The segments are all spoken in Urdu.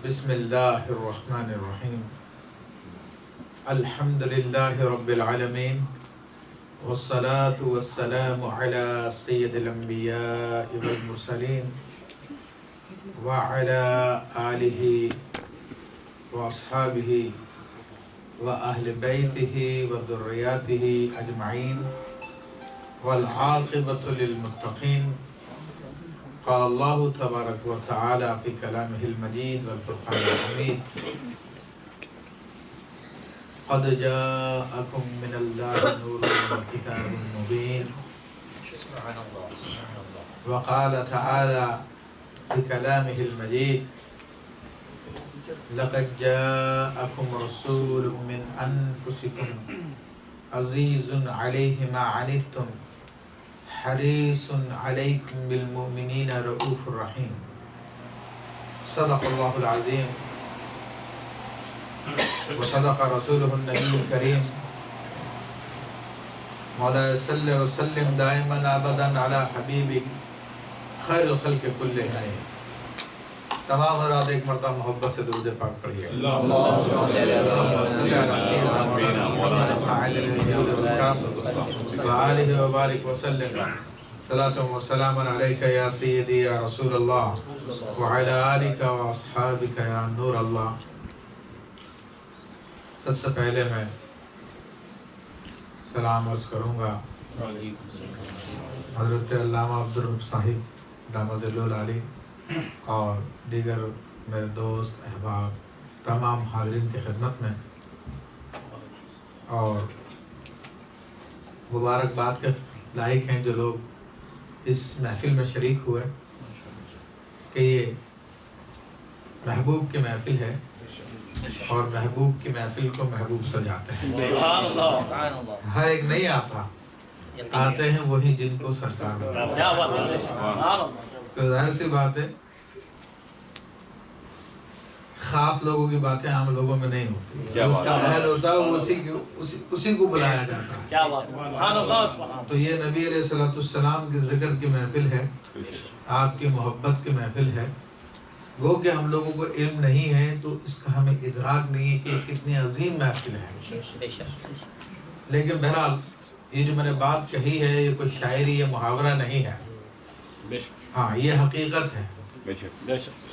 بسم اللہ الرحمن الرحیم الحمد للہ رب العالمین والصلاة والسلام علی سید الانبیاء والمرسلین وعلی آلہ واصحابہ واہل بیتہ وذریاتہ اجمعین والعاقبۃ للمتقین. قال اللہ تبارک و تعالی فی کلامہ المجید والفرقان الحمید قد جاءکم من اللہ نور وکتاب مبین. وقال تعالی فی کلامہ المجید لقد جاءکم رسول من انفسکم عزیز علیہ ما عنتم حریص علیکم بالمؤمنین رؤوف الرحیم. صدق اللہ العظیم وصدق رسولہ النبی الکریم. مولا صلی وسلم دائما ابدا علی حبیبک خیر الخلق کلہم. تمام حضرات ایک مرتبہ محبت سے درود پاک پڑھیے. اللہم صلی علی سیدنا محمد فاعل الجود والکرم وآلہ وبارک وسلم. صلاۃ و سلام علیک یا سیدی یا رسول اللہ وعلی آلک واصحابک یا نور اللہ. سب سے پہلے میں سلام عرض کروں گا حضرت علامہ عبدالرب صاحب دامت ظل العالی اور دیگر میرے دوست احباب تمام حاضرین کی خدمت میں، اور مبارکباد کے لائق ہیں جو لوگ اس محفل میں شریک ہوئے کہ یہ محبوب کی محفل ہے اور محبوب کی محفل کو محبوب سجاتے ہیں. ہر ایک نہیں آتا، آتے ہیں وہی جن کو سرکار تو ظاہر سی بات ہے خاص لوگوں کی باتیں عام لوگوں میں نہیں ہوتی. اس کا اہل ہوتا ہے وہ اسی کو بلایا جاتا ہے. تو یہ نبی علیہ الصلوۃ والسلام کے ذکر کی محفل ہے، آپ کی محبت کی محفل ہے. گو کہ ہم لوگوں کو علم نہیں ہے تو اس کا ہمیں ادراک نہیں ہے کہ کتنی عظیم محفل ہے. لیکن بہرحال یہ جو میں نے بات کہی ہے یہ کوئی شاعری یا محاورہ نہیں ہے، ہاں یہ حقیقت ہے.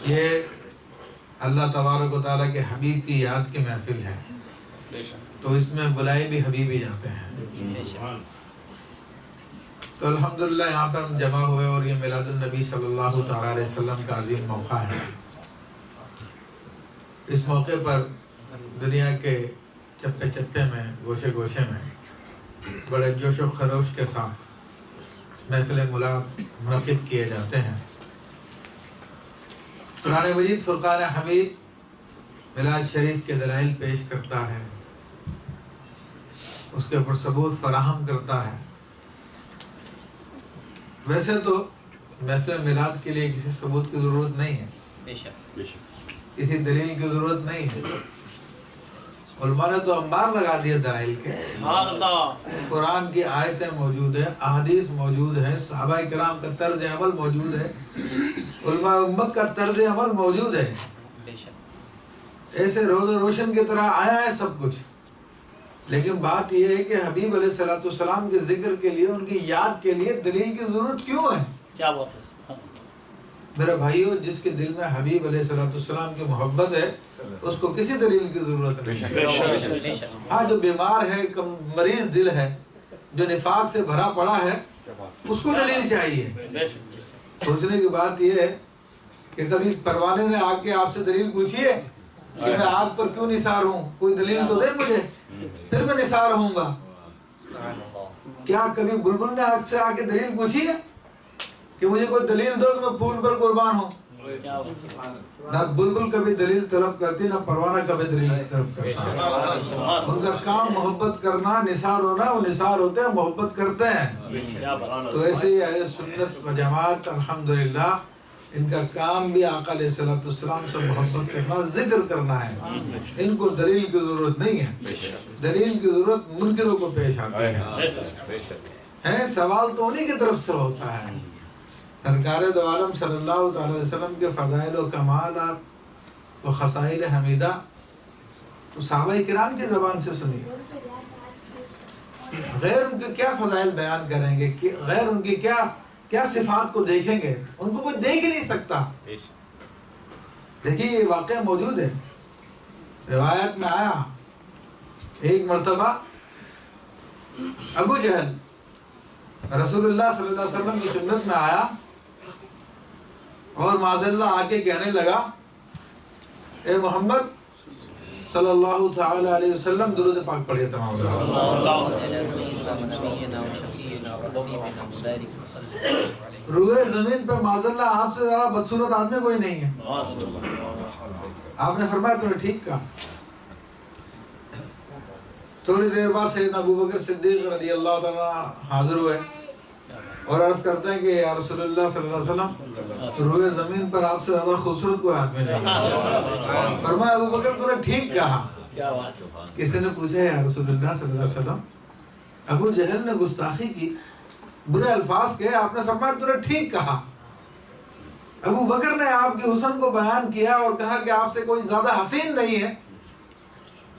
یہ اللہ تبارک و تعالیٰ کے حبیب کی یاد کی محفل ہے، تو اس میں بلائے بھی حبیبی جاتے ہیں. تو الحمدللہ یہاں پر ہم جمع ہوئے اور یہ میلاد النبی صلی اللہ تعالیٰ علیہ وسلم کا عظیم موقع ہے. اس موقع پر دنیا کے چپے چپے میں گوشے گوشے میں بڑے جوش و خروش کے ساتھ محفل میلاد منعقد کیے جاتے ہیں. قرآن مجید فرقان حمید میلاد شریف کے دلائل پیش کرتا ہے، اس کے اوپر ثبوت فراہم کرتا ہے. ویسے تو محفل میلاد کے لیے کسی ثبوت کی ضرورت نہیں ہے، کسی دلیل کی ضرورت نہیں ہے. علماء نے تو انبار لگا دیے دلائل کے. قرآن کی آیتیں موجود ہیں، احادیث موجود ہیں، صحابہ کرام کا طرز عمل موجود ہے، علماء امت کا طرز عمل موجود ہے. ایسے روز روشن کی طرح آیا ہے سب کچھ. لیکن بات یہ ہے کہ حبیب علیہ الصلوۃ والسلام کے ذکر کے لیے، ان کی یاد کے لیے دلیل کی ضرورت کیوں ہے؟ کیا بات ہے میرے بھائیو، جس کے دل میں حبیب علیہ الصلوۃ والسلام کی محبت ہے اس کو کسی دلیل کی ضرورت نہیں. ہاں جو بیمار ہے، مریض دل ہے، جو نفاق سے بھرا پڑا ہے، اس کو دلیل چاہیے. سوچنے کی بات یہ ہے کہ کبھی پروانے نے آگ کے آپ سے دلیل پوچھی ہے کہ میں آگ پر کیوں نثار ہوں؟ کوئی دلیل تو دے مجھے، پھر میں نثار ہوں گا. کیا کبھی بلبل نے آگ سے آ کے دلیل پوچھی ہے کہ مجھے کوئی دلیل دو کہ میں پھول پر قربان ہوں؟ نہ بلبل کبھی دلیل طلب کرتی، نہ پروانہ کبھی دلیل طلب کرتا. ان کا کام محبت کرنا، نثار ہونا. وہ نثار ہوتے ہیں، محبت کرتے ہیں. تو ایسے ہی اہل سنت و جماعت الحمدللہ ان کا کام بھی آقا علیہ الصلوۃ والسلام سے محبت کرنا، ذکر کرنا ہے. ان کو دلیل کی ضرورت نہیں ہے. دلیل کی ضرورت منکروں کو پیش آتی ہے. سوال تو انہی کی طرف سے ہوتا ہے. سرکار دو عالم صلی اللہ تعالی وسلم کے فضائل و کمالات وہ خصائل حمیدہ تو صحابہ کرام کی زبان سے سنیے. غیر ان کے کیا فضائل بیان کریں گے, غیر ان کی کیا صفات کو دیکھیں گے, ان کو کوئی دیکھ ہی نہیں سکتا. دیکھیے یہ واقعہ موجود ہے, روایت میں آیا ایک مرتبہ ابو جہل رسول اللہ صلی اللہ علیہ وسلم کی خدمت میں آیا اور معاذ اللہ آ کے کہنے لگا اے محمد صلی اللہ تعالی علیہ وسلم درود پاک پڑھیے تمام. روئے زمین پہ معاذ اللہ آپ سے زیادہ بدصورت آدمی کوئی نہیں ہے. آپ نے فرمایا تم نے ٹھیک کہا. تھوڑی دیر بعد سیدنا ابو بکر صدیق رضی اللہ تعالیٰ حاضر ہوئے اور عرض کرتے ہیں کہ یا رسول اللہ صلی اللہ علیہ وسلم روئے زمین پر آپ سے زیادہ خوبصورت کوئی آدمی نہیں ہے. فرمایا ابو بکر تو نے ٹھیک کہا. کسی نے پوچھا یا رسول اللہ صلی اللہ علیہ وسلم ابو جہل نے گستاخی کی, برے الفاظ کہے, آپ نے فرمایا تو نے ٹھیک کہا. ابو بکر نے آپ کے حسن کو بیان کیا اور کہا کہ آپ سے کوئی زیادہ حسین نہیں ہے.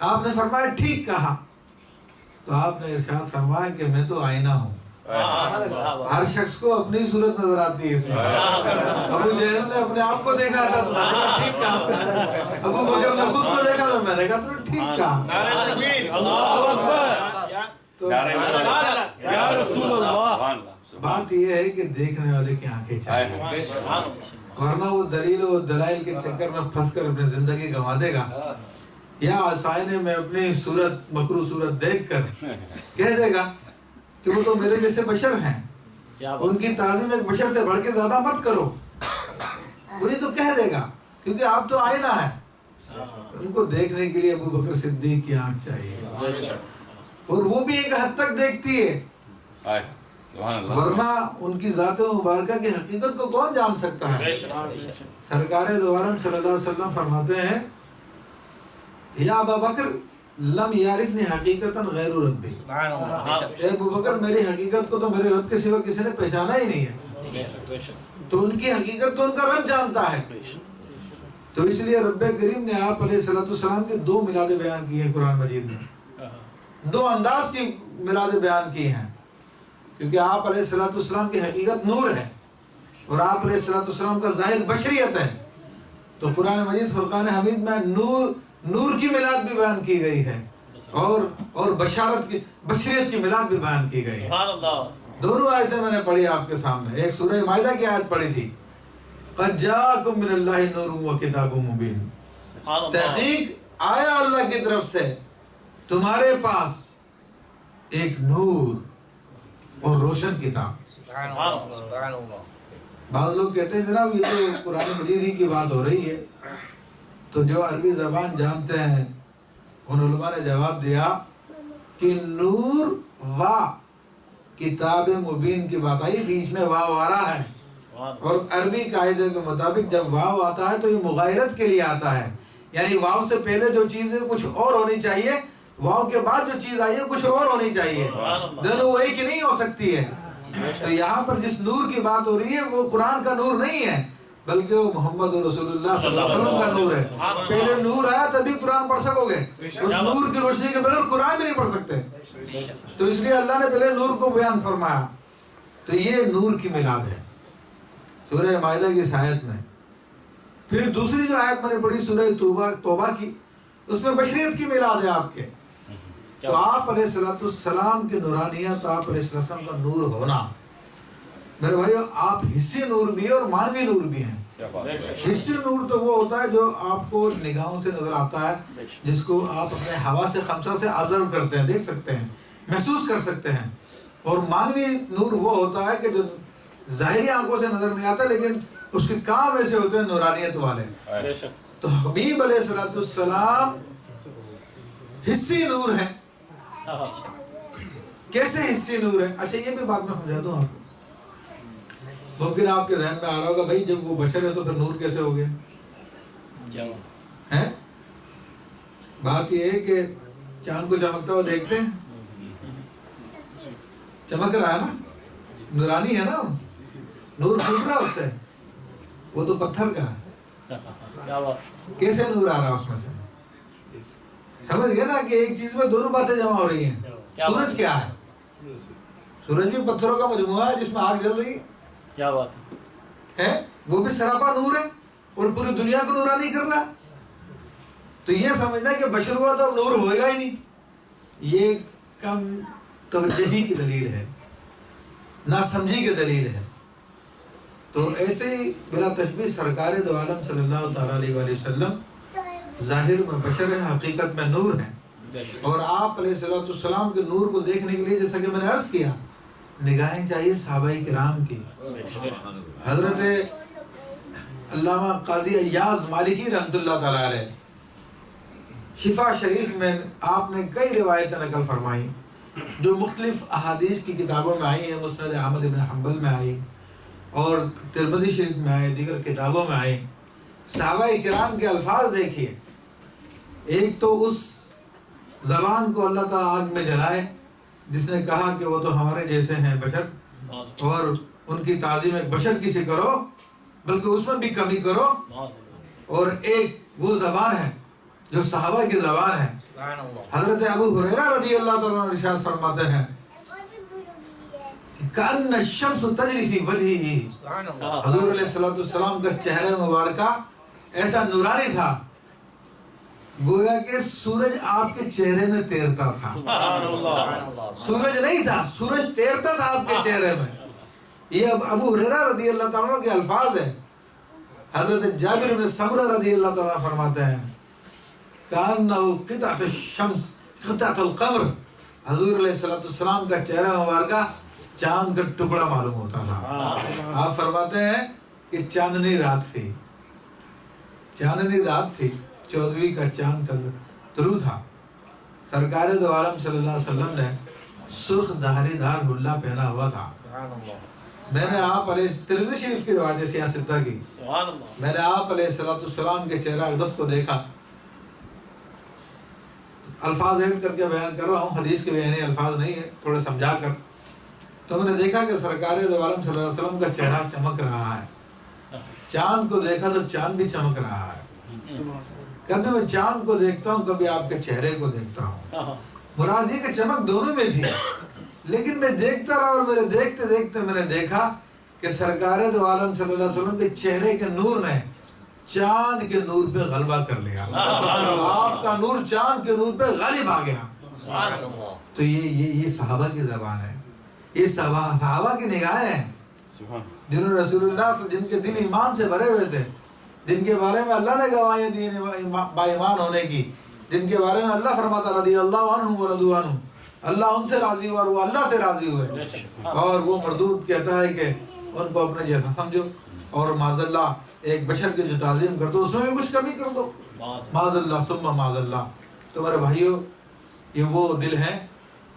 آپ نے فرمایا ٹھیک کہا. تو آپ نے ارشاد فرمایا کہ میں تو آئینہ ہوں, ہر شخص کو اپنی صورت نظر آتی ہے. اس میں ابو جہل نے اپنے آپ کو دیکھا تھا تو میں نے ٹھیک کہا. ابو بکر نے خود کو دیکھا تو میں نے کہا تو نے ٹھیک کہا. یا رسول اللہ. بات یہ ہے کہ دیکھنے والے کی آنکھیں چاہیے, ورنہ وہ دلیل و دلائل کے چکر میں پھنس کر اپنی زندگی گنوا دے گا, یا آسائنے میں اپنی صورت مکروہ صورت دیکھ کر کہہ دے گا کہ وہ تو میرے جیسے بشر ہیں, ان کی تعظیم ایک بشر سے بڑھ کے زیادہ مت کرو. وہی تو کہہ دے گا کیونکہ آپ تو آئینہ ہے. ان کو دیکھنے کے لیے ابو بکر صدیق کی آنکھ چاہیے, اور وہ بھی ایک حد تک دیکھتی ہے, ورنہ ان کی ذات مبارکہ کی حقیقت کو کون جان سکتا ہے. سرکار دو عالم صلی اللہ علیہ وسلم فرماتے ہیں یا ابا بکر لم یعرفنی حقیقتا غیر ربی, اے ابو بکر میری حقیقت کو تو میرے رب کے سوا کسی نے پہچانا ہی نہیں ہے. تو ان کی حقیقت تو ان کا رب جانتا ہے. تو اس لیے رب کریم نے آپ علیہ السلام کے 2 میلادیں بیان کی ہیں قرآن مجید میں, 2 انداز کی میلادیں بیان کی ہیں, کیونکہ آپ علیہ السلام کی حقیقت نور ہے اور آپ علیہ السلام کا ظاہر بشریت ہے. تو قرآن مجید فرقان حمید میں نور کی میلاد بھی بیان کی گئی ہے اور بشریت کی میلاد بھی بیان کی گئی ہے. دونوں آیتیں میں نے پڑھی آپ کے سامنے. ایک سورہ مائدہ کی آیت پڑھی تھی قد جاءکم من اللہ نور و کتاب مبین, تحقیق آیا اللہ کی طرف سے تمہارے پاس ایک نور اور روشن کتاب. بعض لوگ کہتے ہیں جناب یہ تو قرآن مجید ہی کی بات ہو رہی ہے. تو جو عربی زبان جانتے ہیں ان علماء نے جواب دیا کہ نور و کتاب مبین کی بات آئی, بیچ میں واو آ رہا ہے, اور عربی قاعدے کے مطابق جب واو آتا ہے تو یہ مغایرت کے لیے آتا ہے, یعنی واو سے پہلے جو چیز ہے کچھ اور ہونی چاہیے, واو کے بعد جو چیز آئی ہے کچھ اور ہونی چاہیے, دونوں وہی کی نہیں ہو سکتی ہے. تو یہاں پر جس نور کی بات ہو رہی ہے وہ قرآن کا نور نہیں ہے بلکہ وہ محمد رسول اللہ صلی اللہ علیہ وسلم کا نور ہے. پہلے نور آیا تبھی قرآن پڑھ سکو گے, اس نور کی روشنی کے بغیر قرآن بھی نہیں پڑھ سکتے. تو اس لیے اللہ نے پہلے نور کو بیان فرمایا. تو یہ نور کی میلاد ہے سورہ مائدہ کی اس آیت میں. پھر دوسری جو آیت میں نے پڑھی سورہ توبہ کی, اس میں بشریت کی میلاد ہے آپ کے. تو آپ علیہ السلام کی نورانیت, آپ علیہ السلام کا نور ہونا, میرے بھائیو آپ حصی نور بھی ہیں اور مانوی نور بھی ہیں. حصی نور تو وہ ہوتا ہے جو آپ کو نگاہوں سے نظر آتا ہے, جس کو آپ اپنے ہوا سے خمسہ سے آبزرو کرتے ہیں, دیکھ سکتے ہیں, محسوس کر سکتے ہیں. اور مانوی نور وہ ہوتا ہے کہ جو ظاہری آنکھوں سے نظر نہیں آتا لیکن اس کے کام ایسے ہوتے ہیں نورانیت والے. تو حبیب علیہ السلام حصی نور ہے. کیسے حصی نور ہے؟ اچھا یہ بھی بات میں سمجھا دوں آپ کو. ممکن آپ کے ذہن میں آ رہا ہوگا بھائی جب وہ بشر ہے تو پھر نور کیسے ہو گیا ہے؟ بات یہ ہے کہ چاند کو چمکتا ہوا دیکھتے ہیں, چمک رہا ہے نا, نورانی ہے نا, نور پھوٹ رہا اس سے, وہ تو پتھر کا ہے. کیسے نور آ رہا اس میں سے؟ سمجھ گئے نا کہ ایک چیز میں دونوں باتیں جمع ہو رہی ہیں. سورج کیا ہے؟ سورج بھی پتھروں کا مجموعہ ہے جس میں آگ جل رہی ہے. کیا بات ہے وہ بھی سراپا نور ہے اور پوری دنیا کو نورانی کر رہا ہے. تو یہ سمجھنا کہ بشر ہوا تو نور ہوئے گا ہی نہیں، یہ کم توجہی کی دلیل ہے، ناسمجھی کی دلیل ہے. تو ایسے ہی بلا تشبیہ سرکار دو عالم صلی اللہ تعالیٰ علیہ وآلہ وسلم ظاہر میں بشر ہے، حقیقت میں نور ہے. اور آپ علیہ السلام کے نور کو دیکھنے کے لیے جیسا کہ میں نے عرض کیا، نگاہیں چاہیے صحابہ کرام کی. حضرت علامہ قاضی ایاز مالکی رحمۃ اللہ تعالیٰ علیہ شفا شریف میں آپ نے کئی روایتیں نقل فرمائی جو مختلف احادیث کی کتابوں میں آئی ہیں. مسند احمد بن حنبل میں آئی اور ترمذی شریف میں آئے، دیگر کتابوں میں آئے. صحابہ کرام کے الفاظ دیکھیے. ایک تو اس زبان کو اللہ تعالیٰ آگ میں جلائے جس نے کہا کہ وہ تو ہمارے جیسے ہیں بشر، اور ان کی تعظیم ایک بشر کی سے کرو بلکہ اس میں بھی کمی کرو. اور ایک وہ زبان ہے جو صحابہ کی زبان ہے. حضرت ابو ہریرہ رضی اللہ تعالیٰ عنہ ارشاد فرماتے ہیں کأن الشمس تجری فی وجہہ. حضور علیہ السلام کا چہرہ مبارکہ ایسا نورانی تھا گویا کہ سورج آپ کے چہرے میں تیرتا تھا. سورج نہیں تھا، سورج تیرتا تھا آپ کے چہرے میں. یہ ابو ہریرہ رضی اللہ تعالیٰ کے الفاظ ہیں. حضرت جابر بن سمرہ رضی اللہ تعالیٰ فرماتے ہیں کأنہ قطعۃ الشمس قطعۃ القمر. حضور علیہ السلام کا چہرہ مبارکہ چاند کا ٹکڑا معلوم ہوتا تھا. آپ فرماتے ہیں کہ چاندنی رات تھی، چاندنی رات تھی، 14ویں کا چاند طلوع تھا. سرکار دو عالم صلی اللہ علیہ وسلم نے سرخ دھاری دار حلہ پہنا ہوا تھا. میں نے آپ علیہ ترمذی شریف کی روایت سیاستہ کی، میں نے آپ علیہ السلام کے چہرہ اقدس کو دیکھا. الفاظ ایڈ کر کے بیان کر رہا ہوں، حدیث کے بیانی الفاظ نہیں ہے، تھوڑے سمجھا کر. تو میں نے دیکھا کہ سرکار دو عالم صلی اللہ علیہ وسلم کا چہرہ چمک رہا ہے. چاند کو دیکھا تو چاند بھی چمک رہا ہے. کبھی میں چاند کو دیکھتا ہوں، کبھی آپ کے چہرے کو دیکھتا ہوں. مراد یہ کہ چمک دونوں میں تھی، لیکن میں دیکھتا رہا اور میرے دیکھتے دیکھتے میں نے دیکھا کہ سرکار دو عالم صلی اللہ علیہ وسلم کے چہرے کے نور نے چاند کے نور پہ غلبہ کر لیا. آپ کا نور چاند کے نور پہ غالب آ گیا. تو یہ صحابہ کی زبان ہے، یہ صحابہ کی نگاہیں ہیں جنہوں نے رسول اللہ جن کے دل ایمان سے بھرے ہوئے تھے، جن کے بارے میں اللہ نے گواہیاں دی با ایمان ہونے کی، جن کے بارے میں اللہ فرماتا رضی اللہ عنہ ورضوا عنہ، اللہ ان سے راضی ہوا اور وہ اللہ سے راضی ہوئے. اور وہ مردود کہتا ہے کہ ان کو اپنے جیسا سمجھو اور معاذ اللہ ایک بشر کی جو تعظیم کر دو اس میں بھی کچھ کمی کر دو، معاذ اللہ ثم معاذ اللہ. تو میرے بھائیو، یہ وہ دل ہیں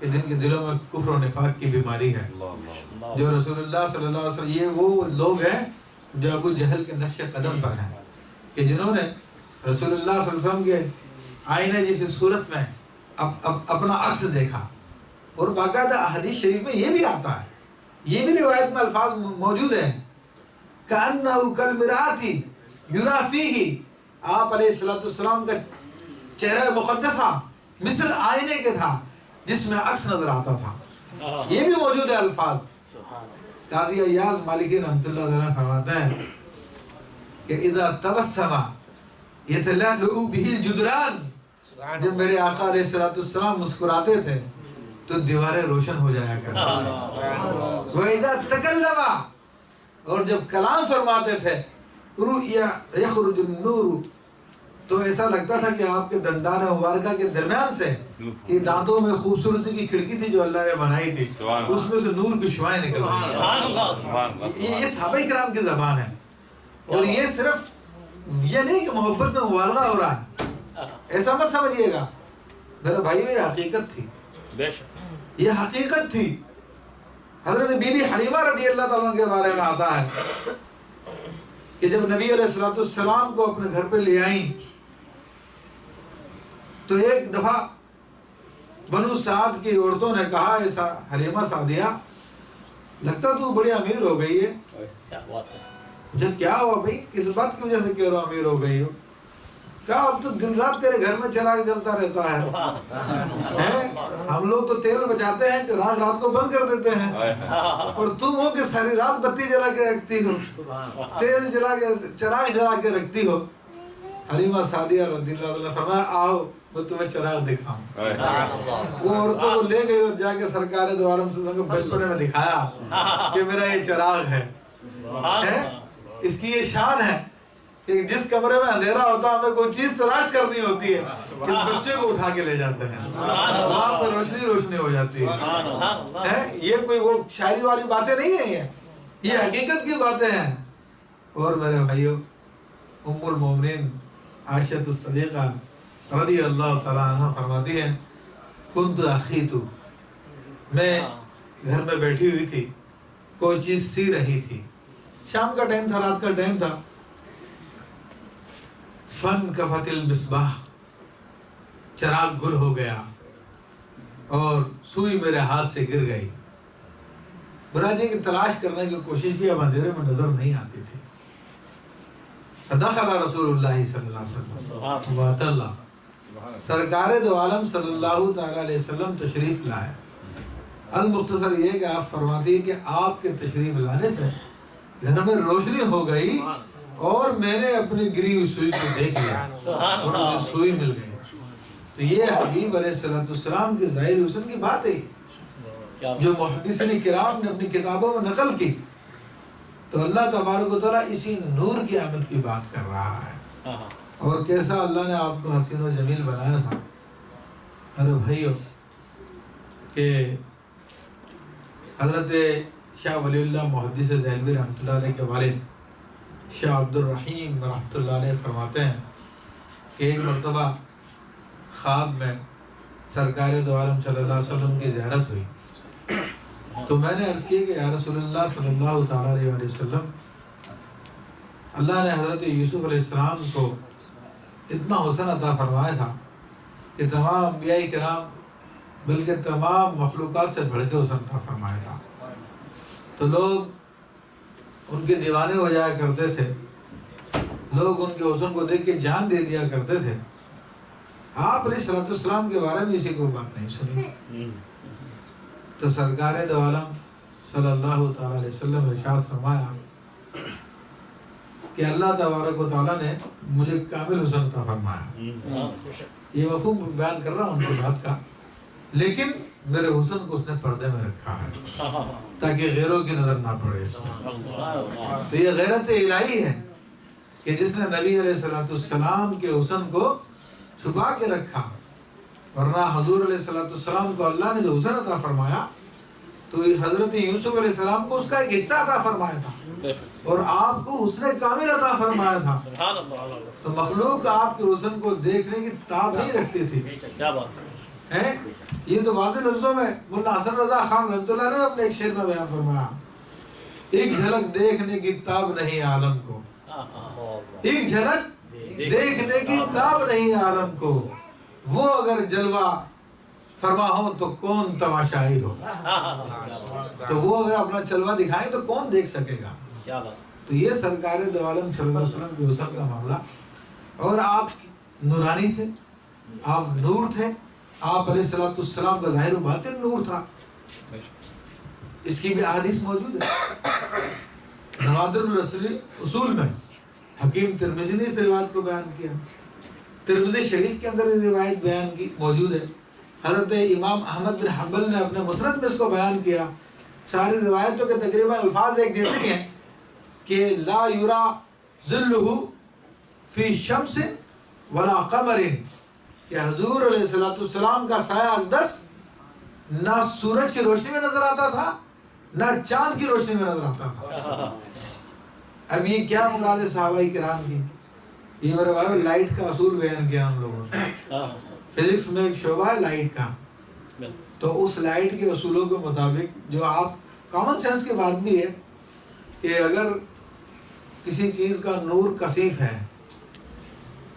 کہ جن کے دلوں میں کفر و نفاق کی بیماری ہے. جو رسول اللہ صلی اللہ علیہ وسلم، یہ وہ لوگ ہیں جو ابو جہل کے نقش قدم پر ہیں کہ جنہوں نے رسول اللہ صلی اللہ علیہ وسلم کے آئینے جیسی صورت میں اپنا عکس دیکھا. اور باقاعدہ حدیث شریف میں یہ بھی آتا ہے، یہ بھی روایت میں الفاظ موجود ہیں کأنہ کالمرآۃ یری فیہ. آپ علیہ السلام کا چہرہ مقدسہ مثل آئینے کے تھا جس میں عکس نظر آتا تھا. یہ بھی موجود ہے الفاظ. قاضی ایاز مالکی رحمۃ اللہ علیہ فرماتے ہیں کہ اذا تبسم یتلألؤ بہ الجدران. جب میرے آقا علیہ السلام مسکراتے تھے تو دیواریں روشن ہو جایا کرتی. وَإِذَا تَكَلَّمَ، اور جب کلام فرماتے تھے رُؤْيَا يَخْرُجُ النُّورُ، تو ایسا لگتا تھا کہ آپ کے دندان مبارکہ کے درمیان سے، یہ دانتوں میں خوبصورتی کی کھڑکی تھی جو اللہ نے بنائی تھی، اس میں سے نور کی شعائیں نکل رہی ہیں. یہ صحابہ کرام کی زبان ہے. اور یہ صرف یہ نہیں کہ محبت میں مبالغہ ہو رہا ہے، ایسا مت سمجھیے گا میرے بھائیو، یہ حقیقت تھی، یہ حقیقت تھی. حضرت بی بی حلیمہ رضی اللہ تعالیٰ کے بارے میں آتا ہے کہ جب نبی علیہ السلام کو اپنے گھر پہ لے آئیں تو ایک دفعہ بنو سعد کی عورتوں نے کہا حلیمہ سعدیہ لگتا تو بڑی امیر ہو گئی ہے، مجھے کیا ہوا بھائی، کس بات کی وجہ سے کہہ رہا ہوں امیر ہو گئی ہو؟ کہا اب تو دن رات تیرے گھر میں چراغ جلتا رہتا ہے، ہم لوگ تو تیل بچاتے ہیں، چراغ رات کو بند کر دیتے ہیں، اور تم ہو کہ ساری رات بتی جلا کے رکھتی ہو، تیل جلا کے چراغ جلا کے رکھتی ہو۔ حلیمہ سعدیہ رضی اللہ عنہا نے فرمایا آؤ میں تمہیں چراغ دکھاؤں۔ وہ عورتوں کو لے گئی اور جا کے سرکار دو عالم صلی اللہ علیہ وسلم کو بچپنے میں دکھایا کہ میرا یہ چراغ ہے، اس کی یہ شان ہے کہ جس کمرے میں اندھیرا ہوتا ہے ہمیں کوئی چیز تلاش کرنی ہوتی ہے، اس بچے کو اٹھا کے لے جاتے ہیں، وہاں پہ روشنی روشنی ہو جاتی ہے۔ یہ کوئی وہ شاعری والی باتیں نہیں ہیں، یہ حقیقت کی باتیں ہیں۔ اور میرے بھائیوں، ام المومنین عائشہ الصدیقہ رضی اللہ تعالیٰ عنہ فرماتی ہیں کنت اخیت، میں گھر میں بیٹھی ہوئی تھی، کوئی چیز سی رہی تھی، شام کا ٹائم تھا، رات کا ٹائم تھا، فانکفت المصباح، چراغ گل ہو گیا اور سوئی میرے ہاتھ سے گر گئی۔ برا جی کی تلاش کرنے کی کوشش کی، اب اندھیرے میں نظر نہیں آتی تھی۔ فدخل رسول اللہ صلی اللہ علیہ وسلم، سرکار دو عالم صلی اللہ تعالی علیہ وسلم تشریف لائے۔ المختصر یہ کہ آپ فرماتی ہیں کہ آپ کے تشریف لانے سے گھر میں روشنی ہو گئی اور میں نے اپنی گری ہوئی سوئی کو دیکھ لیا اور مجھے سوئی مل گئی۔ تو یہ حبیب علیہ السلام کی ظاہر حسن کی بات ہے جو محدثین کرام نے اپنی کتابوں میں نقل کی۔ تو اللہ تبارک و تعالیٰ اسی نور کی آمد کی بات کر رہا ہے، اور کیسا اللہ نے آپ کو حسین و جمیل بنایا تھا۔ ارے بھائیو کہ حضرت شاہ ولی اللہ محدث دہلوی رحمۃ اللہ علیہ کے والد شاہ عبد الرحیم رحمۃ اللہ علیہ فرماتے ہیں کہ ایک مرتبہ خواب میں سرکار دو عالم صلی اللہ علیہ وسلم کی زیارت ہوئی، تو میں نے عرض کی کہ یا رسول اللہ صلی اللہ تعالیٰ علیہ وسلم، اللہ نے حضرت یوسف علیہ السلام کو اتنا حسن عطا فرمایا تھا کہ تمام انبیاء کرام بلکہ تمام مخلوقات سے بڑھ کے حسن عطا فرمایا تھا، تو لوگ ان کے دیوانے ہو جایا کرتے تھے، لوگ ان کے حسن کو دیکھ کے جان دے دیا کرتے تھے۔ آپ علیہ السلام کے بارے میں اسی کو بات نہیں سنی، تو سرکار دو عالم صلی اللہ تعالیٰ علیہ وسلم ارشاد فرمایا کہ اللہ تبارک و تعالیٰ نے مجھے کامل حسن عطا فرمایا۔ یہ مفہوم بیان کر رہا ہوں ان کی بات کا، لیکن میرے حسن کو اس نے پردے میں رکھا ہے تاکہ غیروں کی نظر نہ پڑے اس میں۔ تو یہ غیرت الہی ہے کہ جس نے نبی علیہ السلام کے حسن کو چھپا کے رکھا، ورنہ حضور علیہ السلام کو اللہ نے جو حسن عطا فرمایا تو حضرت یوسف علیہ السلام کو اس کا ایک حصہ عطا فرمایا تھا اور آپ کو حسن کامل عطا فرمایا تھا، تو مخلوق آپ کے حسن کو دیکھنے کی تاب نہیں رکھتی تھی۔ یہ تو واضح لفظوں میں مولانا حسن رضا خان رحمۃ اللہ نے اپنے ایک شعر میں بیان فرمایا، ایک جھلک دیکھنے کی تاب نہیں عالم کو، ایک جھلک دیکھنے کی تاب نہیں عالم کو، وہ اگر جلوہ فرما ہو تو کون تماشائی ہو، تو وہ اگر اپنا جلوہ دکھائیں تو کون دیکھ سکے گا۔ تو یہ سرکار دو عالم صلی اللہ علیہ وسلم کے حسن کا معاملہ، اور آپ نورانی تھے، آپ نور تھے، آپ علیہ السلام کا ظاہر و باطن نور تھا۔ اس کی بھی احادیث موجود ہے نوادر الاصول میں، حکیم ترمذی نے اس روایت کو بیان کیا، ترمذی شریف کے اندر یہ روایت بیان کی موجود ہے، حضرت امام احمد بن حنبل نے اپنے مسند میں اس کو بیان کیا۔ ساری روایتوں کے تقریباً الفاظ ایک جیسے ہیں کہ لا یرا ظلہ فی شمس ولا قمر، کہ حضور علیہ السلام کا سایہ اقدس نہ سورج کی روشنی میں نظر آتا تھا نہ چاند کی روشنی میں نظر آتا تھا۔ اب یہ کیا مراد ہے صحابہ کرام کی؟ یہ میرے بھائی لائٹ کا اصول بیان کیا ہم لوگوں نے، فزکس میں ایک شعبہ ہے لائٹ کا، تو اس لائٹ کے اصولوں کے مطابق جو آپ کامن سینس کی بات بھی ہے کہ اگر کسی چیز کا نور کثیف ہے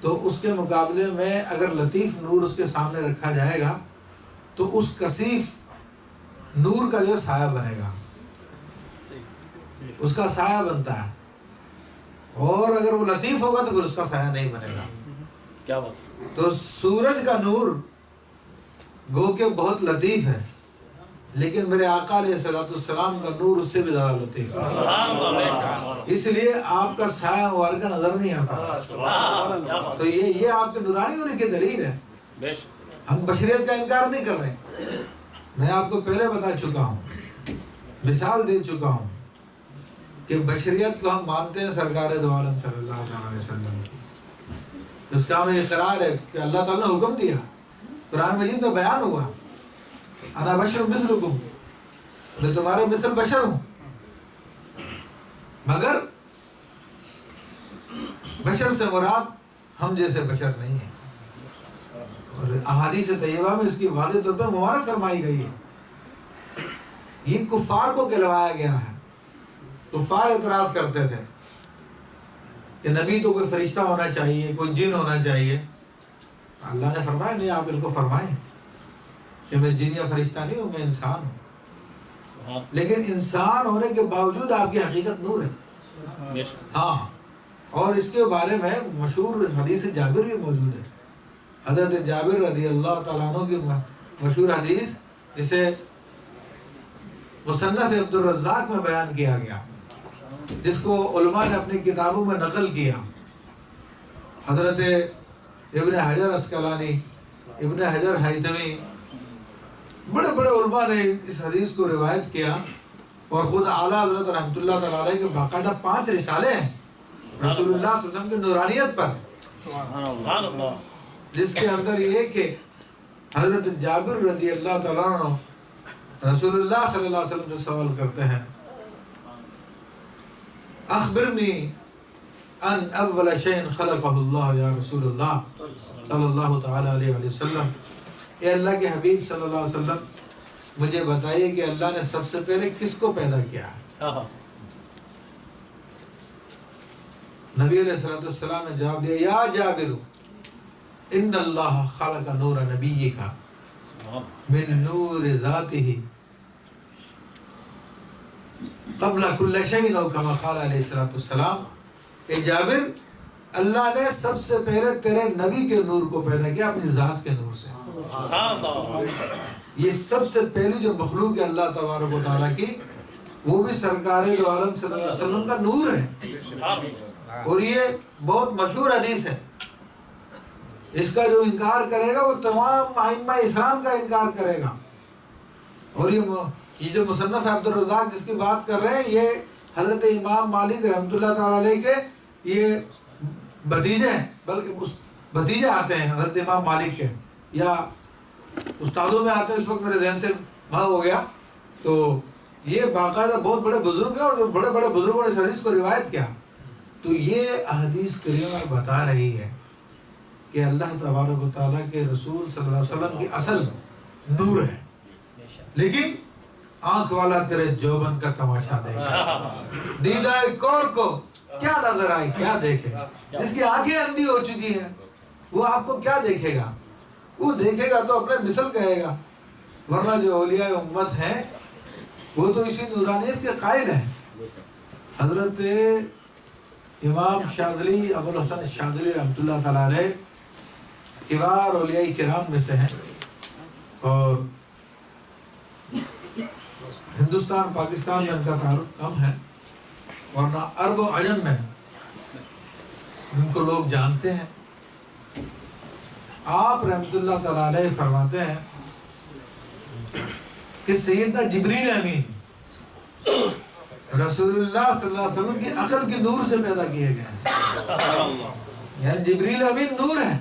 تو اس کے مقابلے میں اگر لطیف نور اس کے سامنے رکھا جائے گا تو اس کثیف نور کا جو سایہ بنے گا، اس کا سایہ بنتا ہے۔ اور اگر وہ لطیف ہوگا تو پھر اس کا سایہ نہیں بنے گا. کیا بات. تو سورج کا نور گو کہ بہت لطیف ہے، لیکن میرے آقا علیہ السلام کا نور اس سے بھی زیادہ لطیف ہے، اس لیے آپ کا سایہ مبارکہ نظر نہیں آتا. تو یہ آپ کے نورانی ہونے کی دلیل ہے. ہم بشریت کا انکار نہیں کر رہے. میں آپ کو پہلے بتا چکا ہوں، مثال دے چکا ہوں کہ بشریت کو ہم مانتے ہیں سرکار دو عالم صلی اللہ علیہ وسلم کی. اس کا ہمیں اقرار ہے کہ اللہ تعالیٰ نے حکم دیا، قرآن مجید میں بیان ہوا، انا بشر مثلکم، میں تمہارے مثل بشر ہوں، مگر بشر سے مراد ہم جیسے بشر نہیں ہیں. اور احادیث طیبہ میں اس کی واضح طور پر مبارک فرمائی گئی ہے. یہ کفار کو کہلوایا گیا ہے. کفار اعتراض کرتے تھے کہ نبی تو کوئی فرشتہ ہونا چاہیے، کوئی جن ہونا چاہیے. اللہ نے فرمایا نہیں، آپ ان کو فرمائیں کہ میں جن یا فرشتہ نہیں ہوں، میں انسان ہوں. لیکن انسان ہونے کے باوجود آپ کی حقیقت نور ہے. ہاں، اور اس کے بارے میں مشہور حدیث جابر بھی موجود ہے. حضرت جابر رضی اللہ تعالیٰ عنہ کی مشہور حدیث جسے مصنف عبد الرزاق میں بیان کیا گیا، جس کو علماء نے اپنی کتابوں میں نقل کیا. حضرت ابن حجر اسقلانی، ابن حجر حیثمی، بڑے بڑے علماء نے اس حدیث کو روایت کیا، اور خود اعلیٰ حضرت رحمۃ اللہ تعالیٰ علیہ کے باقاعدہ 5 رسالے ہیں رسول اللہ صلی اللہ علیہ وسلم کی نورانیت پر، جس کے اندر یہ کہ حضرت جابر رضی اللہ تعالیٰ عنہ رسول اللہ صلی اللہ علیہ وسلم سے سوال کرتے ہیں، اخبرنی ان اول شیء خلقہ اللہ یا رسول اللہ صلی اللہ تعالیٰ علیہ وسلم. اے اللہ کے حبیب صلی اللہ علیہ وسلم، مجھے بتائیے کہ اللہ نے سب سے پہلے کس کو پیدا کیا ہے؟ نبی علیہ السلام نے جواب دیا، یا جابر ان اللہ خلق نور نبیک من نور ذاتہ قبل کل شیء، او کما قال علیہ السلام. اے جابر، اللہ نے سب سے پہلے تیرے نبی کے نور کو پیدا کیا اپنی ذات کے نور سے. یہ سب سے پہلی جو مخلوق ہے اللہ تبارک و تعالیٰ کی، وہ بھی سرکار دو عالم صلی اللہ علیہ وسلم کا نور ہے. اور یہ بہت مشہور حدیث ہے. اس کا جو انکار کرے گا وہ تمام ائمہ اسلام کا انکار کرے گا. اور یہ جو مصنف عبد الرزاق جس کی بات کر رہے ہیں، یہ حضرت امام مالک رحمۃ اللہ تعالیٰ علیہ کے یہ بھتیجے ہیں، بلکہ بھتیجے آتے ہیں حضرت امام مالک کے، یا استادوں میں آتے ہیں، اس وقت میرے ذہن سے وہاں ہو گیا. تو یہ باقاعدہ بہت بڑے بزرگ ہیں، اور بڑے بڑے بزرگوں نے اس حدیث کو روایت کیا. تو یہ حدیث کریمہ بتا رہی ہے کہ اللہ تبارک و تعالیٰ کے رسول صلی اللہ علیہ وسلم کی اصل نور ہے. لیکن آنکھ والا تیرے جوبن کا تماشا دیکھا، دیدہ کور کو کیا نظر آئی، کیا دیکھے. جس کی آنکھیں اندھی ہو چکی ہیں وہ آپ کو کیا دیکھے گا؟ وہ دیکھے گا تو اپنے مثل کہے گا. ورنہ جو اولیاء امت ہیں وہ تو اسی نورانیت کے قائل ہیں. حضرت امام شاذلی، ابو الحسن شاذلی رحمۃ اللہ تعالیٰ علیہ کبار اولیاء کرام میں سے ہیں، اور ہندوستان پاکستان میں ان کا تعارف کم ہے، ورنہ عرب و عجم میں ان کو لوگ جانتے ہیں. آپ رحمۃ اللہ تعالیٰ علیہ فرماتے ہیں کہ سیدنا جبریل امین رسول اللہ صلی اللہ علیہ وسلم کی عقل کے نور سے پیدا کیے گئے ہیں. یعنی جبریل امین نور ہے.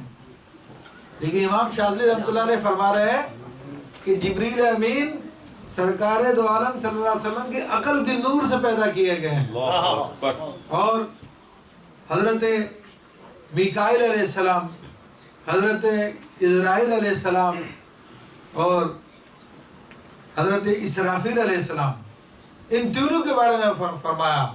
لیکن امام شاذلی رحمۃ اللہ علیہ فرما رہے ہیں کہ جبریل امین سرکار دو عالم صلی اللہ علیہ وسلم کی عقل کے نور سے پیدا کیے گئے ہیں. اور حضرت میکائیل علیہ السلام، حضرت عزرائیل علیہ السلام اور حضرت اسرافیل علیہ السلام، ان تینوں کے بارے میں فرمایا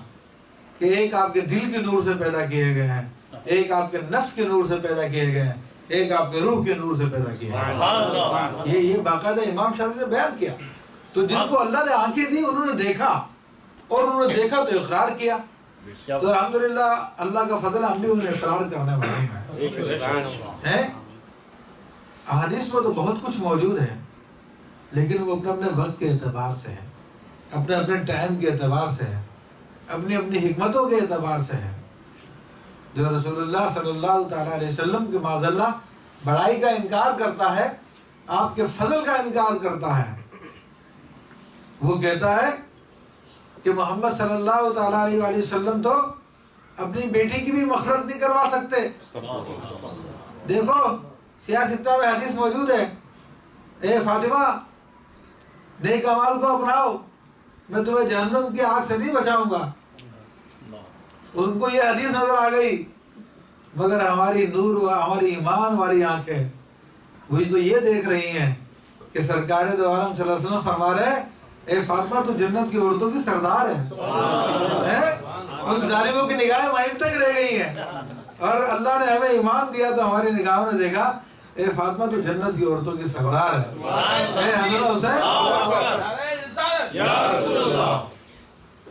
کہ ایک آپ کے دل کے نور سے پیدا کیے گئے ہیں، ایک آپ کے نفس کے نور سے پیدا کیے گئے ہیں، ایک آپ کے روح کے نور سے پیدا کیے گئے. یہ باقاعدہ امام شاذلی نے بیان کیا. تو جن کو اللہ نے آنکھیں دی انہوں نے دیکھا، اور انہوں نے دیکھا تو اقرار کیا. تو الحمدللہ اللہ کا فضل ہم بھی انہیں اقرار کرنے والے ہیں. احادیث میں تو بہت کچھ موجود ہے لیکن وہ اپنے اپنے وقت کے اعتبار سے ہے, اپنے اپنے ٹائم کے اعتبار سے ہے, اپنی اپنی حکمتوں کے اعتبار سے ہے. جو رسول اللہ صلی اللہ تعالیٰ علیہ وسلم کے معاذ اللہ بڑائی کا انکار کرتا ہے, آپ کے فضل کا انکار کرتا ہے, وہ کہتا ہے کہ محمد صلی اللہ تعالیٰ علیہ وآلہ وسلم تو اپنی بیٹی کی بھی مغفرت نہیں کروا سکتے. دیکھو سیاہ ستہ میں حدیث موجود ہے, اے فاطمہ نیک اعمال کو اپناؤ, میں تمہیں جہنم کی آگ سے نہیں بچاؤں گا. ان کو یہ حدیث نظر آ گئی, مگر ہماری نور و ہماری ایمان والی آنکھیں وہی تو یہ دیکھ رہی ہیں کہ سرکار دو عالم صلی اللہ علیہ وسلم فرما رہے ہیں اے فاطمہ تو جنت کی عورتوں کی سردار ہے. ان ظالموں کی نگاہیں وہیں تک رہ گئی ہیں اور اللہ نے ہمیں ایمان دیا تو ہماری نگاہوں نے دیکھا اے فاطمہ تو جنت کی عورتوں کی سردار ہے. اے حضرت حسین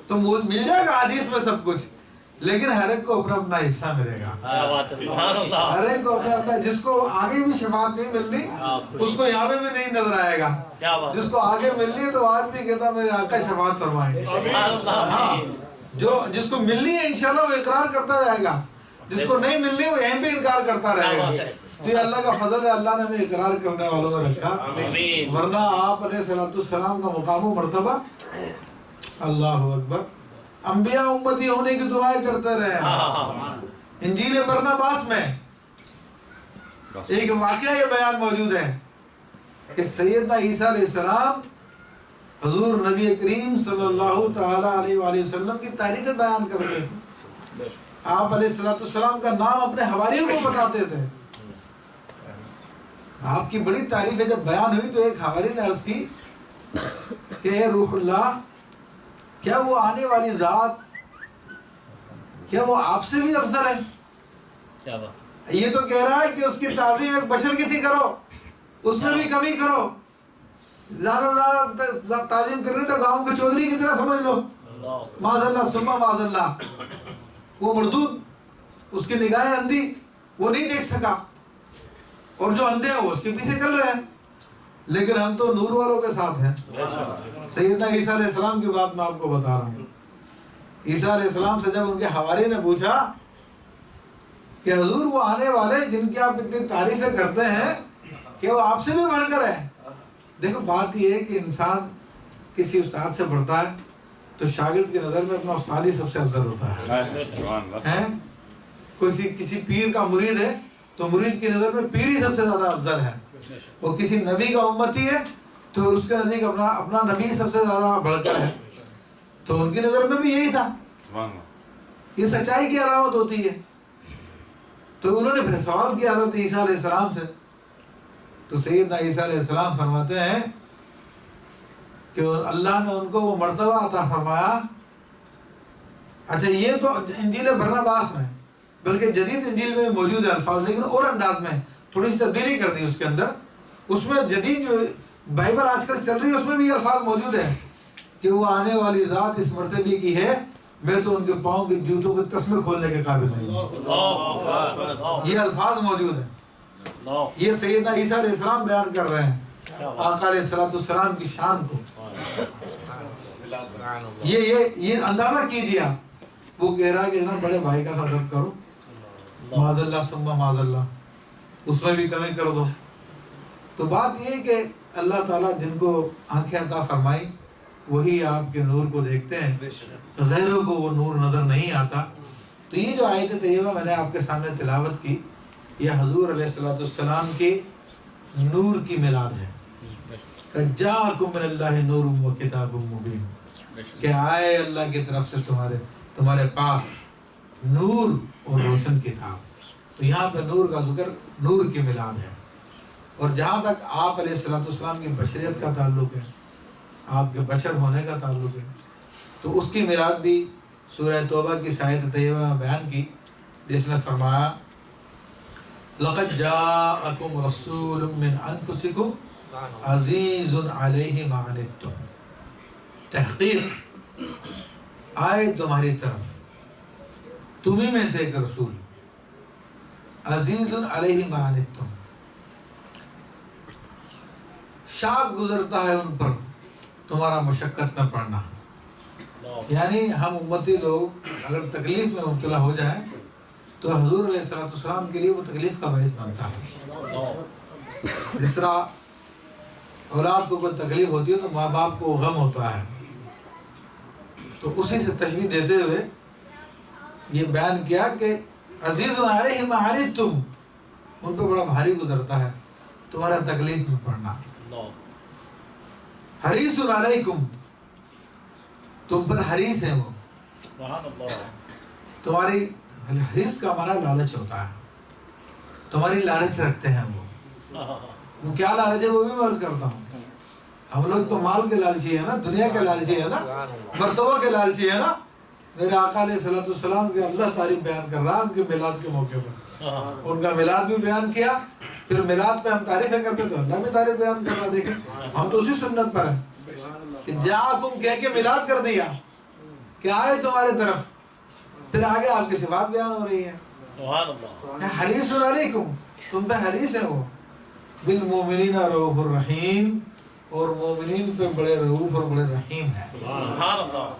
تو مل جائے گا حدیث میں سب کچھ, لیکن ہر ایک کو اپنا اپنا حصہ ملے گا. ہر ایک کو اپنا اپنا, جس کو آگے بھی شفاعت نہیں ملنی اس کو یہاں پہ بھی نہیں نظر آئے گا, جس کو آگے ملنی ہے تو آج بھی کہتا میرے آقا شفاعت فرمائیں. جو جس کو ملنی ہے انشاءاللہ وہ اقرار کرتا جائے گا, جس کو نہیں ملنی وہ یہیں پہ انکار کرتا رہے گا. تو یہ اللہ کا فضل ہے, اللہ نے ہمیں اقرار کرنے والوں میں رکھا, ورنہ آپ علیہ الصلوۃ والسلام کا مقام و مرتبہ اللہ اکبر انبیاء امتی ہونے کی دعائیں کرتے رہے ہیں. انجیل برناباس میں ایک واقعہ یہ بیان موجود ہے کہ سیدنا عیسیٰ علیہ السلام حضور نبی کریم صلی اللہ تعالی علیہ وآلہ وسلم کی تاریخ بیان کرتے تھے. آپ علیہ الصلوۃ والسلام کا نام اپنے حواریوں کو بتاتے تھے. آپ کی بڑی تعریفیں جب بیان ہوئی تو ایک حواری نے عرض کی کہ اے روح اللہ, کیا وہ آنے والی ذات کیا وہ آپ سے بھی افضل ہے؟ یہ تو کہہ رہا ہے کہ اس کی تعظیم ایک بشر کسی کرو, اس میں بھی کمی کرو. زیادہ زیادہ تعظیم کرنی تو گاؤں کے چودھری کی طرح سمجھ لو, معاذ اللہ ثم معاذ اللہ. وہ مردود, اس کی نگاہیں اندھی, وہ نہیں دیکھ سکا, اور جو اندھے ہیں وہ اس کے پیچھے چل رہے ہیں. لیکن ہم تو نور والوں کے ساتھ ہیں. سیدنا عیسیٰ علیہ السلام کی بات میں آپ کو بتا رہا ہوں. عیسیٰ علیہ السلام سے جب ان کے حواری نے پوچھا کہ حضور وہ آنے والے جن کی آپ اتنی تعریفیں کرتے ہیں کہ وہ آپ سے بھی بڑھ کر ہیں. دیکھو بات یہ ہے کہ انسان کسی استاد سے پڑھتا ہے تو شاگرد کی نظر میں اپنا استاد ہی سب سے افضل ہوتا ہے. کسی پیر کا مرید ہے تو مرید کی نظر میں پیر ہی سب سے زیادہ افضل ہے. وہ کسی نبی کا امتی ہے تو اس کے نزدیک اپنا نبی سب سے زیادہ بڑھ کر ہے. تو ان کی نظر میں بھی یہی تھا. یہ سچائی کی علامت ہوتی ہے. تو انہوں نے پھر سوال کیا حضرت عیسیٰ علیہ السلام سے. تو سیدنا عیسیٰ علیہ السلام فرماتے ہیں کہ اللہ نے ان کو وہ مرتبہ عطا فرمایا. اچھا یہ تو انجیل برناباس میں, بلکہ جدید انجیل میں موجود ہے الفاظ, لیکن اور انداز میں تھوڑی سی تبدیلی کر دی اس کے اندر. اس میں جدید جو بائبل آج کل چل رہی ہے اس میں بھی یہ الفاظ موجود ہیں کہ وہ آنے والی ذات اس مرتبے کی ہے, میں تو ان کے پاؤں کے جوتوں کے تسمے کھولنے کے قابل نہیں ہوں. یہ الفاظ موجود ہیں. یہ سیدنا عیسیٰ علیہ السلام بیان کر رہے ہیں آقا علیہ الصلوۃ والسلام کی شان کو. یہ اندازہ کیجیے آپ. وہ کہہ رہا ہے کہ نا بڑے بھائی کا ادب کرو, معاذ اللہ ثم معاذ اللہ, اس میں بھی کمی کر دو. تو بات یہ کہ اللہ تعالیٰ جن کو آنکھیں عطا فرمائی وہی آپ کے نور کو دیکھتے ہیں, غیروں کو وہ نور نظر نہیں آتا. تو یہ جو آیت طیبہ میں نے آپ کے سامنے تلاوت کی, یہ حضور علیہ الصلوۃ والسلام کے نور کی میلاد ہے. جاءکم من اللہ نور و کتاب مبین, کہ آئے اللہ کی طرف سے تمہارے پاس نور اور روشن کتاب. تو یہاں پہ نور کا ذکر نور کی میلاد ہے. اور جہاں تک آپ علیہ الصلوۃ والسلام کی بشریت کا تعلق ہے, آپ کے بشر ہونے کا تعلق ہے, تو اس کی میلاد بھی سورہ توبہ کی آیت طیبہ میں بیان کی, جس میں فرمایا لقد جاءکم رسول من انفسکم عزیز علیہ ما عنتم, تحقیق آئے تمہاری طرف تمہیں میں سے ایک رسول عزیز علیہ ما عنتم، شاق گزرتا ہے ان پر تمہارا مشقت نہ پڑنا. یعنی ہم امتی لوگ اگر تکلیف میں مبتلا ہو جائیں تو حضور علیہ السلام کے لیے وہ تکلیف کا باعث بنتا ہے. جس طرح اولاد کو کوئی تکلیف ہوتی ہے تو ماں باپ کو غم ہوتا ہے، تو اسی سے تشبیہ دیتے ہوئے یہ بیان کیا کہ عزیز علیہ ما عنتم، ان پہ بڑا بھاری گزرتا ہے تمہارا تکلیف میں پڑنا. حریص علیکم، تم پر حریص ہیں وہ. تمہاری حریص کا معنی لالچ ہوتا ہے، تمہاری لالچ رکھتے ہیں وہ کیا لالچ ہے وہ بھی میں عرض کرتا ہوں. ہم لوگ تو مال کے لالچی ہے نا، دنیا کے لالچی ہے نا، مرتبہ کے لالچی ہے نا. میرے آقا علیہ السلام کے اللہ تعریف بیان کر رہا ان کے میلاد کے موقع پر. ان کا میلاد بھی بیان کیا، پھر میلاد پہ ہم تعریفیں کرتے تو اللہ بھی تعریف بیان کر رہا. دیکھیں ہم تو اسی سنت پر ہیں کہ جاءکم کہہ کے میلاد کر دیا کہ آئے تمہارے طرف، پھر آگے آپ کی صفات بیان ہو رہی ہے. سبحان اللہ. حریص علیکم، تم پہ حریص ہے وہ. بالمؤمنین رؤوف الرحیم، اور مومنین پہ بڑے رؤوف اور بڑے رحیم ہے. سبحان اللہ.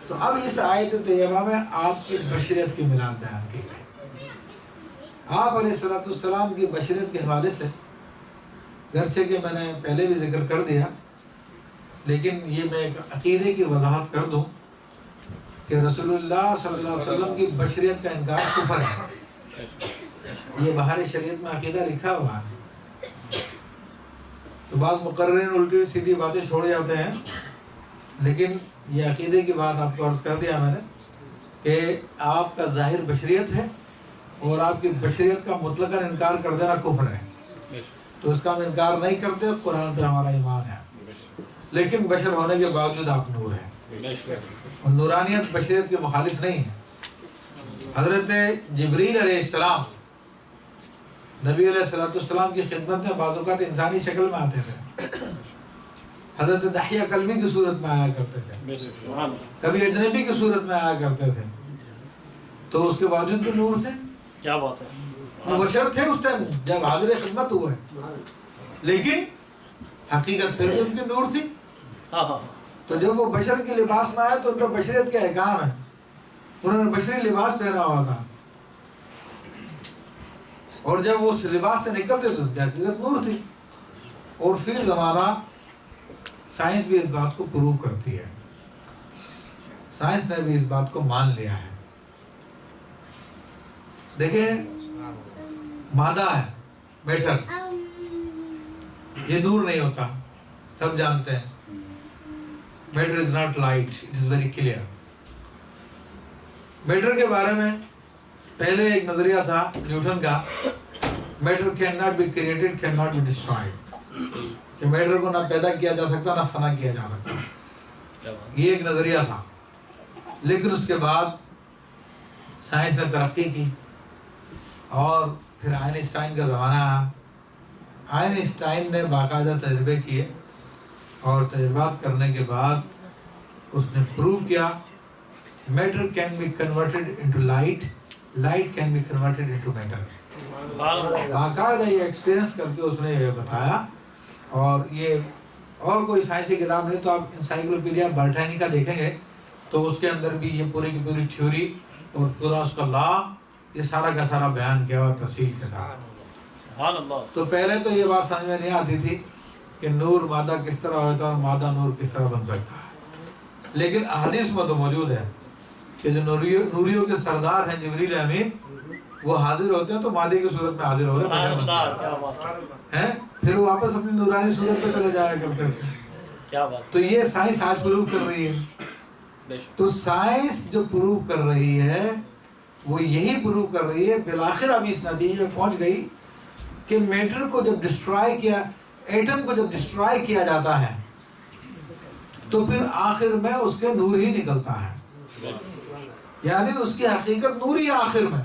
تو اب اس آیت طیبہ میں آپ کی بشریت کی میلاد بیان کی گئی. آپ علیہ السلام کی بشریت کے حوالے سے گرچہ کہ میں نے پہلے بھی ذکر کر دیا، لیکن یہ میں ایک عقیدے کی وضاحت کر دوں کہ رسول اللہ صلی اللہ علیہ وسلم کی بشریت کا انکار کفر ہے. یہ باہر شریعت میں عقیدہ لکھا ہوا ہے. تو بعض مقررین الٹی سیدھی باتیں چھوڑ جاتے ہیں، لیکن یہ عقیدے کی بات آپ کو عرض کر دیا میں نے کہ آپ کا ظاہر بشریت ہے اور آپ کی بشریت کا مطلقاً انکار کر دینا کفر ہے. تو اس کا ہم انکار نہیں کرتے، قرآن پہ ہمارا ایمان ہے، لیکن بشر ہونے کے باوجود آپ نور ہیں اور نورانیت بشریت کے مخالف نہیں ہے. حضرت جبریل علیہ السلام نبی علیہ السلام کی خدمت میں بعض اوقات انسانی شکل میں آتے تھے. حضرت دحیہ کلبی کی صورت میں آیا کرتے تھے، کبھی اجنبی کی صورت میں آیا کرتے تھے، تو اس کے باوجود بھی نور تھے. کیا بات ہے، وہ بشر تھے اس ٹائم جب حاضر خدمت ہوئے، لیکن حقیقت پھر بھی ان کی نور تھی. تو جب وہ بشر کے لباس میں آئے تو ان کا بشریت کا احکام ہے، انہوں نے بشری لباس پہنا ہوا تھا، اور جب وہ اس لباس سے نکلتے تو ان کی حقیقت نور تھی. اور پھر زمانہ سائنس بھی اس بات کو پروو کرتی ہے، سائنس نے بھی اس بات کو مان لیا ہے. دیکھیں مادہ ہے میٹر، یہ نور نہیں ہوتا، سب جانتے ہیں. Matter is not light, it is very clear. Matter کے بارے میں پہلے ایک نظریہ تھا نیوٹن کا، matter can not be created can not be destroyed, کہ میٹر کو نہ پیدا کیا جا سکتا نہ فنا کیا جا سکتا. یہ ایک نظریہ تھا. لیکن اس کے بعد سائنس نے ترقی کی اور پھر آئنسٹائن کا زمانہ آیا. آئنسٹائن نے باقاعدہ تجربے کیے اور تجربات کرنے کے بعد اس نے پروو کیا matter can be converted into light, light can be converted into matter. باقاعدہ یہ ایکسپیرینس کر کے اس نے یہ بتایا. اور یہ اور کوئی سائنسی کتاب نہیں، تو آپ انسائکلوپیڈیا برٹانیکا دیکھیں گے تو اس کے اندر بھی یہ پوری کی پوری تھیوری اور پورا اس کا لا، یہ سارا کا سارا بیان کیا ہوا تفصیل کے ساتھ. تو پہلے تو یہ بات سمجھ میں نہیں آتی تھی کہ نور مادہ کس طرح ہوتا ہے اور مادہ نور کس طرح بن سکتا ہے. لیکن احادیث میں تو موجود ہے کہ جو نوریوں کے سردار ہیں جبریل امین، وہ حاضر ہوتے ہیں تو مادے کی صورت میں حاضر ہو رہے ہیں، پھر وہ واپس اپنی نورانی صورت پہ چلے جایا کرتے تھے. تو یہ سائنس آج پروو کر رہی ہے. تو سائنس جو پروو کر رہی ہے وہ یہی پروو کر رہی ہے، بالآخر اب اس نتیجے میں پہنچ گئی کہ میٹر کو جب ڈسٹرائے کیا، ایٹم کو جب ڈسٹرائے کیا جاتا ہے تو پھر آخر میں اس کے نور ہی نکلتا ہے، یعنی اس کی حقیقت نور ہی آخر میں.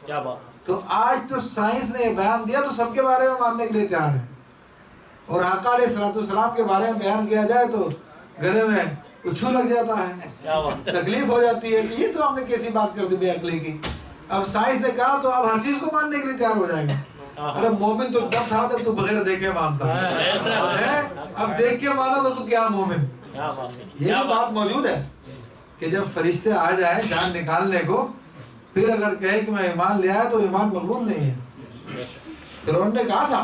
کیا بات. تو آج تو سائنس نے یہ بیان دیا تو سب کے بارے میں ماننے کے لیے تیار ہے. اور آقا علیہ السلام کے بارے میں بیان کیا جائے تو گلے میں اچھو لگ جاتا ہے، تکلیف ہو جاتی ہے کہ یہ تو ہم نے کیسی بات کر دی بے عقلی کی. اب سائنس نے کہا تو اب ہر چیز کو ماننے کے لیے تیار ہو جائے گا. ارے مومن تو جب تھا جب تو بغیر دیکھے مانتا ہے, اب دیکھ کے مانا تو کیا مومن. یہ بھی بات موجود ہے کہ جب فرشتے آ جائیں جان نکالنے کو, پھر اگر کہے کہ میں ایمان لے آیا تو ایمان مقبول نہیں ہے. فرعون نے کہا تھا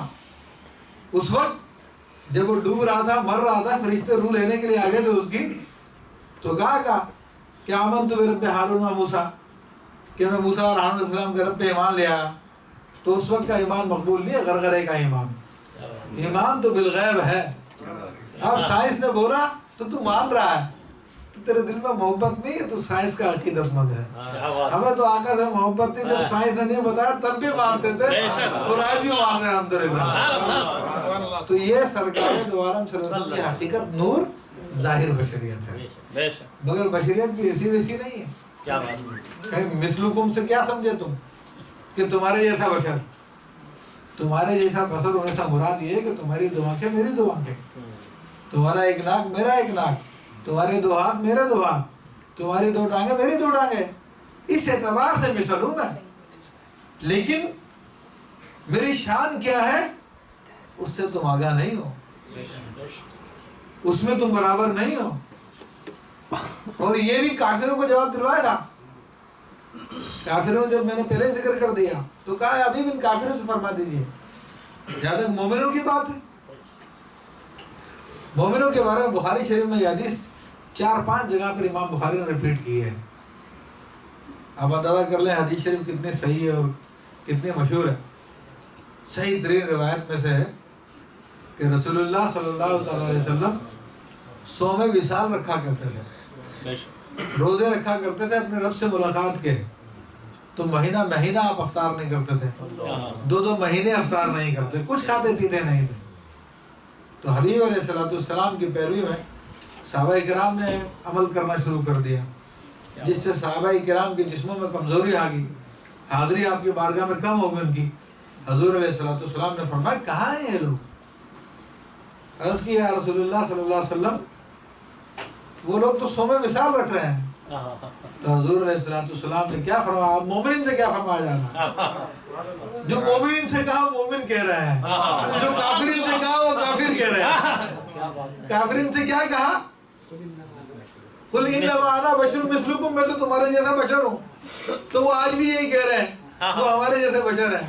اس وقت جب وہ ڈوب رہا تھا, مر رہا تھا, فرشتے روح لینے کے لیے آ گئے تھے اس کی, تو کہا کہ آمنت برب ہارون و موسیٰ, کہ میں موسیٰ اور ہارون علیہ السلام کے رب پہ ایمان لے آیا. تو اس وقت کا ایمان مقبول نہیں ہے, غرغرے کا ایمان. ایمان تو بالغیب ہے. اب سائنس نے بولا تو مان رہا ہے, تو تیرے دل میں محبت نہیں ہے, تو سائنس کا عقیدت مند ہے. ہمیں تو آقا سے محبت تھی, جب سائنس نے نہیں بتایا تب بھی مانتے تھے, اور آج بھی مان رہے ہیں الحمدللہ. تو یہ سرکار دو عالم صلی اللہ علیہ وسلم کی حقیقت نور ظاہر بشریت ہے, مگر بشریت بھی ایسی ویسی نہیں ہے. کہیں مثلکم سے کیا سمجھے تم کہ تمہارے جیسا بشر, تمہارے جیسا بشر ہونے سے مراد یہ ہے کہ تمہاری دو آنکھیں میری دو آنکھیں, تمہارا ایک ناک میرا ایک ناک, تمہارے دو ہاتھ میرے دو ہاتھ, تمہاری دو ٹانگیں میری دو ٹانگیں. اس اعتبار سے مثل ہوں میں, لیکن میری شان کیا ہے اس سے تم آگاہ نہیں ہو, اس میں تم برابر نہیں ہو. اور یہ بھی کافروں کو جواب دلوایا تھا. کافروں جب میں نے پہلے ذکر کر دیا تو کہا ابھی بھی ان کافروں سے فرما دیجیے. جہاں تک مومنوں کی بات ہے, مومنوں کے بارے میں بخاری شریف میں یہ حدیث 4-5 جگہ پر امام بخاری نے ریپیٹ کی ہے. آپ اندازہ کر لیں حدیث شریف کتنی صحیح ہے اور کتنی مشہور ہے. صحیح ترین روایت میں سے ہے کہ رسول اللہ صلی اللہ علیہ وسلم صوم وصال رکھا کرتے تھے, روزے رکھا کرتے تھے اپنے رب سے ملاقات کے. تو مہینہ مہینہ آپ افطار نہیں کرتے تھے, 2 مہینے افطار نہیں کرتے, کچھ کھاتے پیتے نہیں تھے. تو حبیب علیہ السلام کی پیروی میں صحابہ کرام نے عمل کرنا شروع کر دیا, جس سے صحابہ کرام کے جسموں میں کمزوری آ گئی, حاضری آپ کی بارگاہ میں کم ہو گئی ان کی. حضور علیہ السلام نے فرمایا کہاں ہیں یہ لوگ؟ عرض کیا یا رسول اللہ صلی اللہ علیہ وسلم وہ لوگ تو صوم وصال رکھ رہے ہیں. تو حضور علیہ السلام نے کیا فرمایا, آپ مومن سے کیا فرمایا جانا, جو مومن سے کہا مومن کہہ رہے ہیں, جو کافرین سے کہا وہ کافر کہہ رہے ہیں. کافرین سے کیا کہا, قل انما انا بشر مثلکم, میں تو تمہارے جیسا بشر ہوں. تو وہ آج بھی یہی کہہ رہے ہیں, وہ ہمارے جیسے بشر ہیں.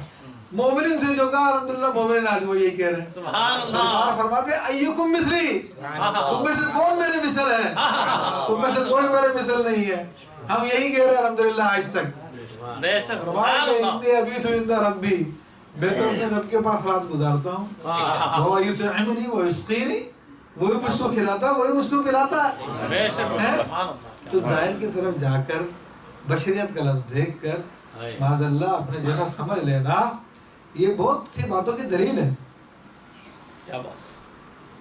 مومنین سے جو کہا الحمدللہ مومنین آج وہ یہی کہہ رہے ہیں. سبحان اللہ. فرماتے ہیں ایکم مثلی, تم میں سے کون میرے مثل ہے, تم میں سے کوئی میرے مثل نہیں ہے. ہم یہی کہہ رہے ہیں الحمدللہ آج تک. انی ابیت عند ربی, میں تو اپنے رب کے پاس رات گزارتا ہوں. وہ یطعمنی ویسقینی, وہی مجھ کو کھلاتا ہے, وہی مجھ کو پلاتا ہے. تو ظاہر کی طرف جا کر بشریت کا لفظ دیکھ کر معاذ اللہ اپنے جیسا سمجھ لینا, یہ بہت سی باتوں کی دلیل ہے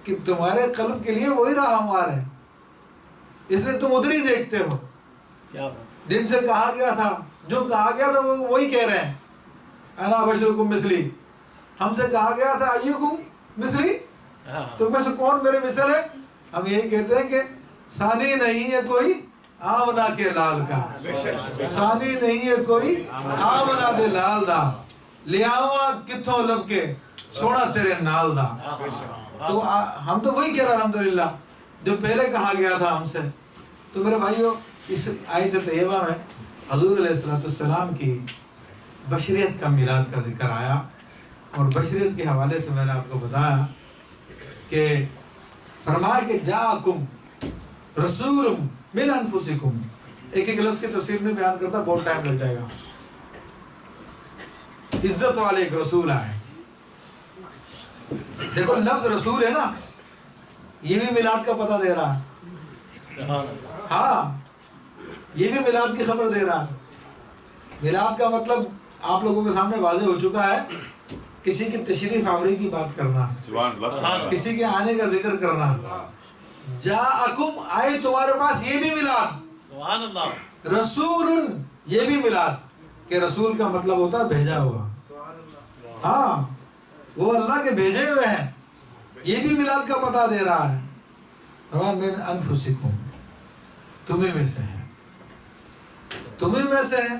کہ تمہارے قلب کے لیے وہی راہ ہموار ہے, اس لیے تم ادھر ہی دیکھتے ہو. جن سے کہا گیا تھا, جو کہا گیا تھا وہ وہی کہہ رہے ہیں انا بشرکم مثلی. ہم سے کہا گیا تھا ایکم مثلی, تم میں سے کون میرے مثل ہے, ہم یہی کہتے ہیں کہ ثانی نہیں ہے کوئی آمنا کے لال کا, ثانی نہیں ہے کوئی آمنا دے لال دا, لیاوا کتھوں لب کے سونا تیرے نال دا. تو ہم تو وہی کہہ رہے ہیں الحمدللہ جو پہلے کہا گیا تھا ہم سے. تو میرے بھائیو, اس آیت طیبہ میں حضور علیہ السلام کی بشریت کا میلاد کا ذکر آیا, اور بشریت کے حوالے سے میں نے آپ کو بتایا کہ فرمایا کہ جاءکم رسول من انفسکم. ایک ایک لفظ کی تفسیر میں بیان کرتا بہت ٹائم لگ جائے گا. عزت والے ایک رسول آئے. دیکھو لفظ رسول ہے نا, یہ بھی میلاد کا پتہ دے رہا ہے. ہاں, یہ بھی میلاد کی خبر دے رہا ہے. میلاد کا مطلب آپ لوگوں کے سامنے واضح ہو چکا ہے, کسی کی تشریف آوری کی بات کرنا, کسی کے آنے کا ذکر کرنا. جاءکم, آئے تمہارے پاس, یہ بھی میلاد. سبحان اللہ. رسول, یہ بھی میلاد, کہ رسول کا مطلب ہوتا ہے بھیجا ہوا. ہاں, وہ اللہ کے بھیجے ہوئے ہیں. یہ بھی میلاد کا پتہ دے رہا ہے. من انفسکم, تمہیں میں سے ہیں, تمہیں میں سے ہیں.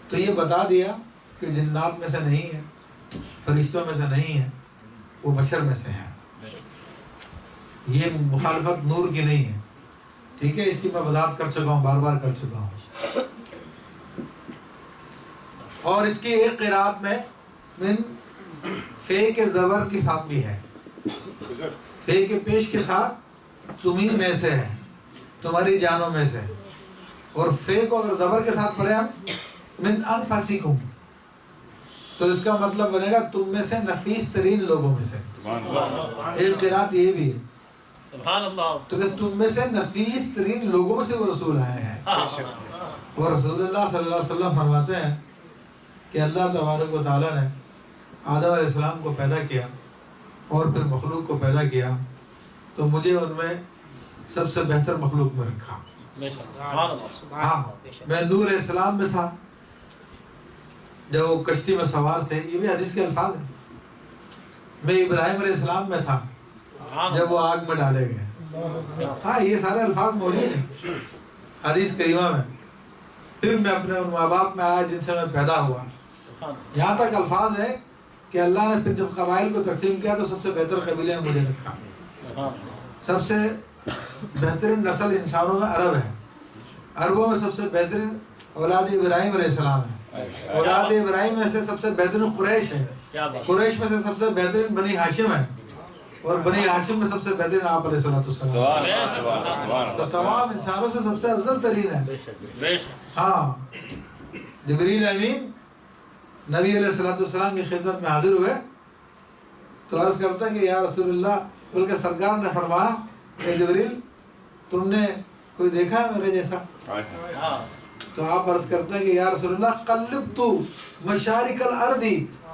تو یہ بتا دیا کہ جنات میں سے نہیں ہے، فرشتوں میں سے نہیں ہے، وہ بشر میں سے ہے. یہ مخالفت نور کی نہیں ہے، ٹھیک ہے. اس کی میں وضاحت کر چکا ہوں، بار بار کر چکا ہوں. اور اس کی ایک قرات میں من فے کے زبر کے ساتھ بھی ہے، فے کے پیش کے ساتھ تمہیں میں سے ہے، تمہاری جانوں میں سے. اور فے کو اگر زبر کے ساتھ پڑھے ہم من انفسکم تو اس کا مطلب بنے گا تم میں سے نفیس ترین لوگوں میں سے. ایک قرات یہ بھی ہے سبحان اللہ. تو کہ تم میں سے نفیس ترین لوگوں میں سے وہ رسول آئے ہیں. اور رسول اللہ صلی اللہ علیہ وسلم فرماتے ہیں کہ اللہ تبارک و تعالیٰ نے آدم علیہ السلام کو پیدا کیا اور پھر مخلوق کو پیدا کیا تو مجھے ان میں سب سے بہتر مخلوق میں رکھا. ہاں میں نوح علیہ السلام میں تھا جب وہ کشتی میں سوار تھے، یہ بھی حدیث کے الفاظ ہیں. میں ابراہیم علیہ السلام میں تھا جب وہ آگ میں ڈالے گئے. ہاں یہ سارے الفاظ موجود ہیں حدیث کریمہ میں. پھر میں اپنے ان ماں باپ میں آیا جن سے میں پیدا ہوا. یہاں تک الفاظ ہے کہ اللہ نے پھر جب قبائل کو تقسیم کیا تو سب سے بہتر قبیلے میں مجھے رکھا. سب سے بہترین نسل انسانوں میں عرب ہے، عربوں میں سب سے بہترین اولاد ابراہیم علیہ السلام ہے. اولاد ابراہیم میں سے سب سے بہترین قریش ہے، قریش میں سے سب سے بہترین بنی ہاشم ہے، اور بنی ہاشم میں سب سے بہترین آپ علیہ السلام. تو تمام انسانوں سے سب سے افضل ترین ہے. ہاں جبریل امین نبی علیہ السلام کی خدمت میں حاضر ہوئے تو عرض کرتا ہے کہ یا رسول اللہ، بلکہ سرکار نے فرمایا کہ جبریل تم نے کوئی دیکھا ہے میرے جیسا؟ تو آپ عرض کرتے ہیں کہ یا رسول اللہ قلبت مشارق الارض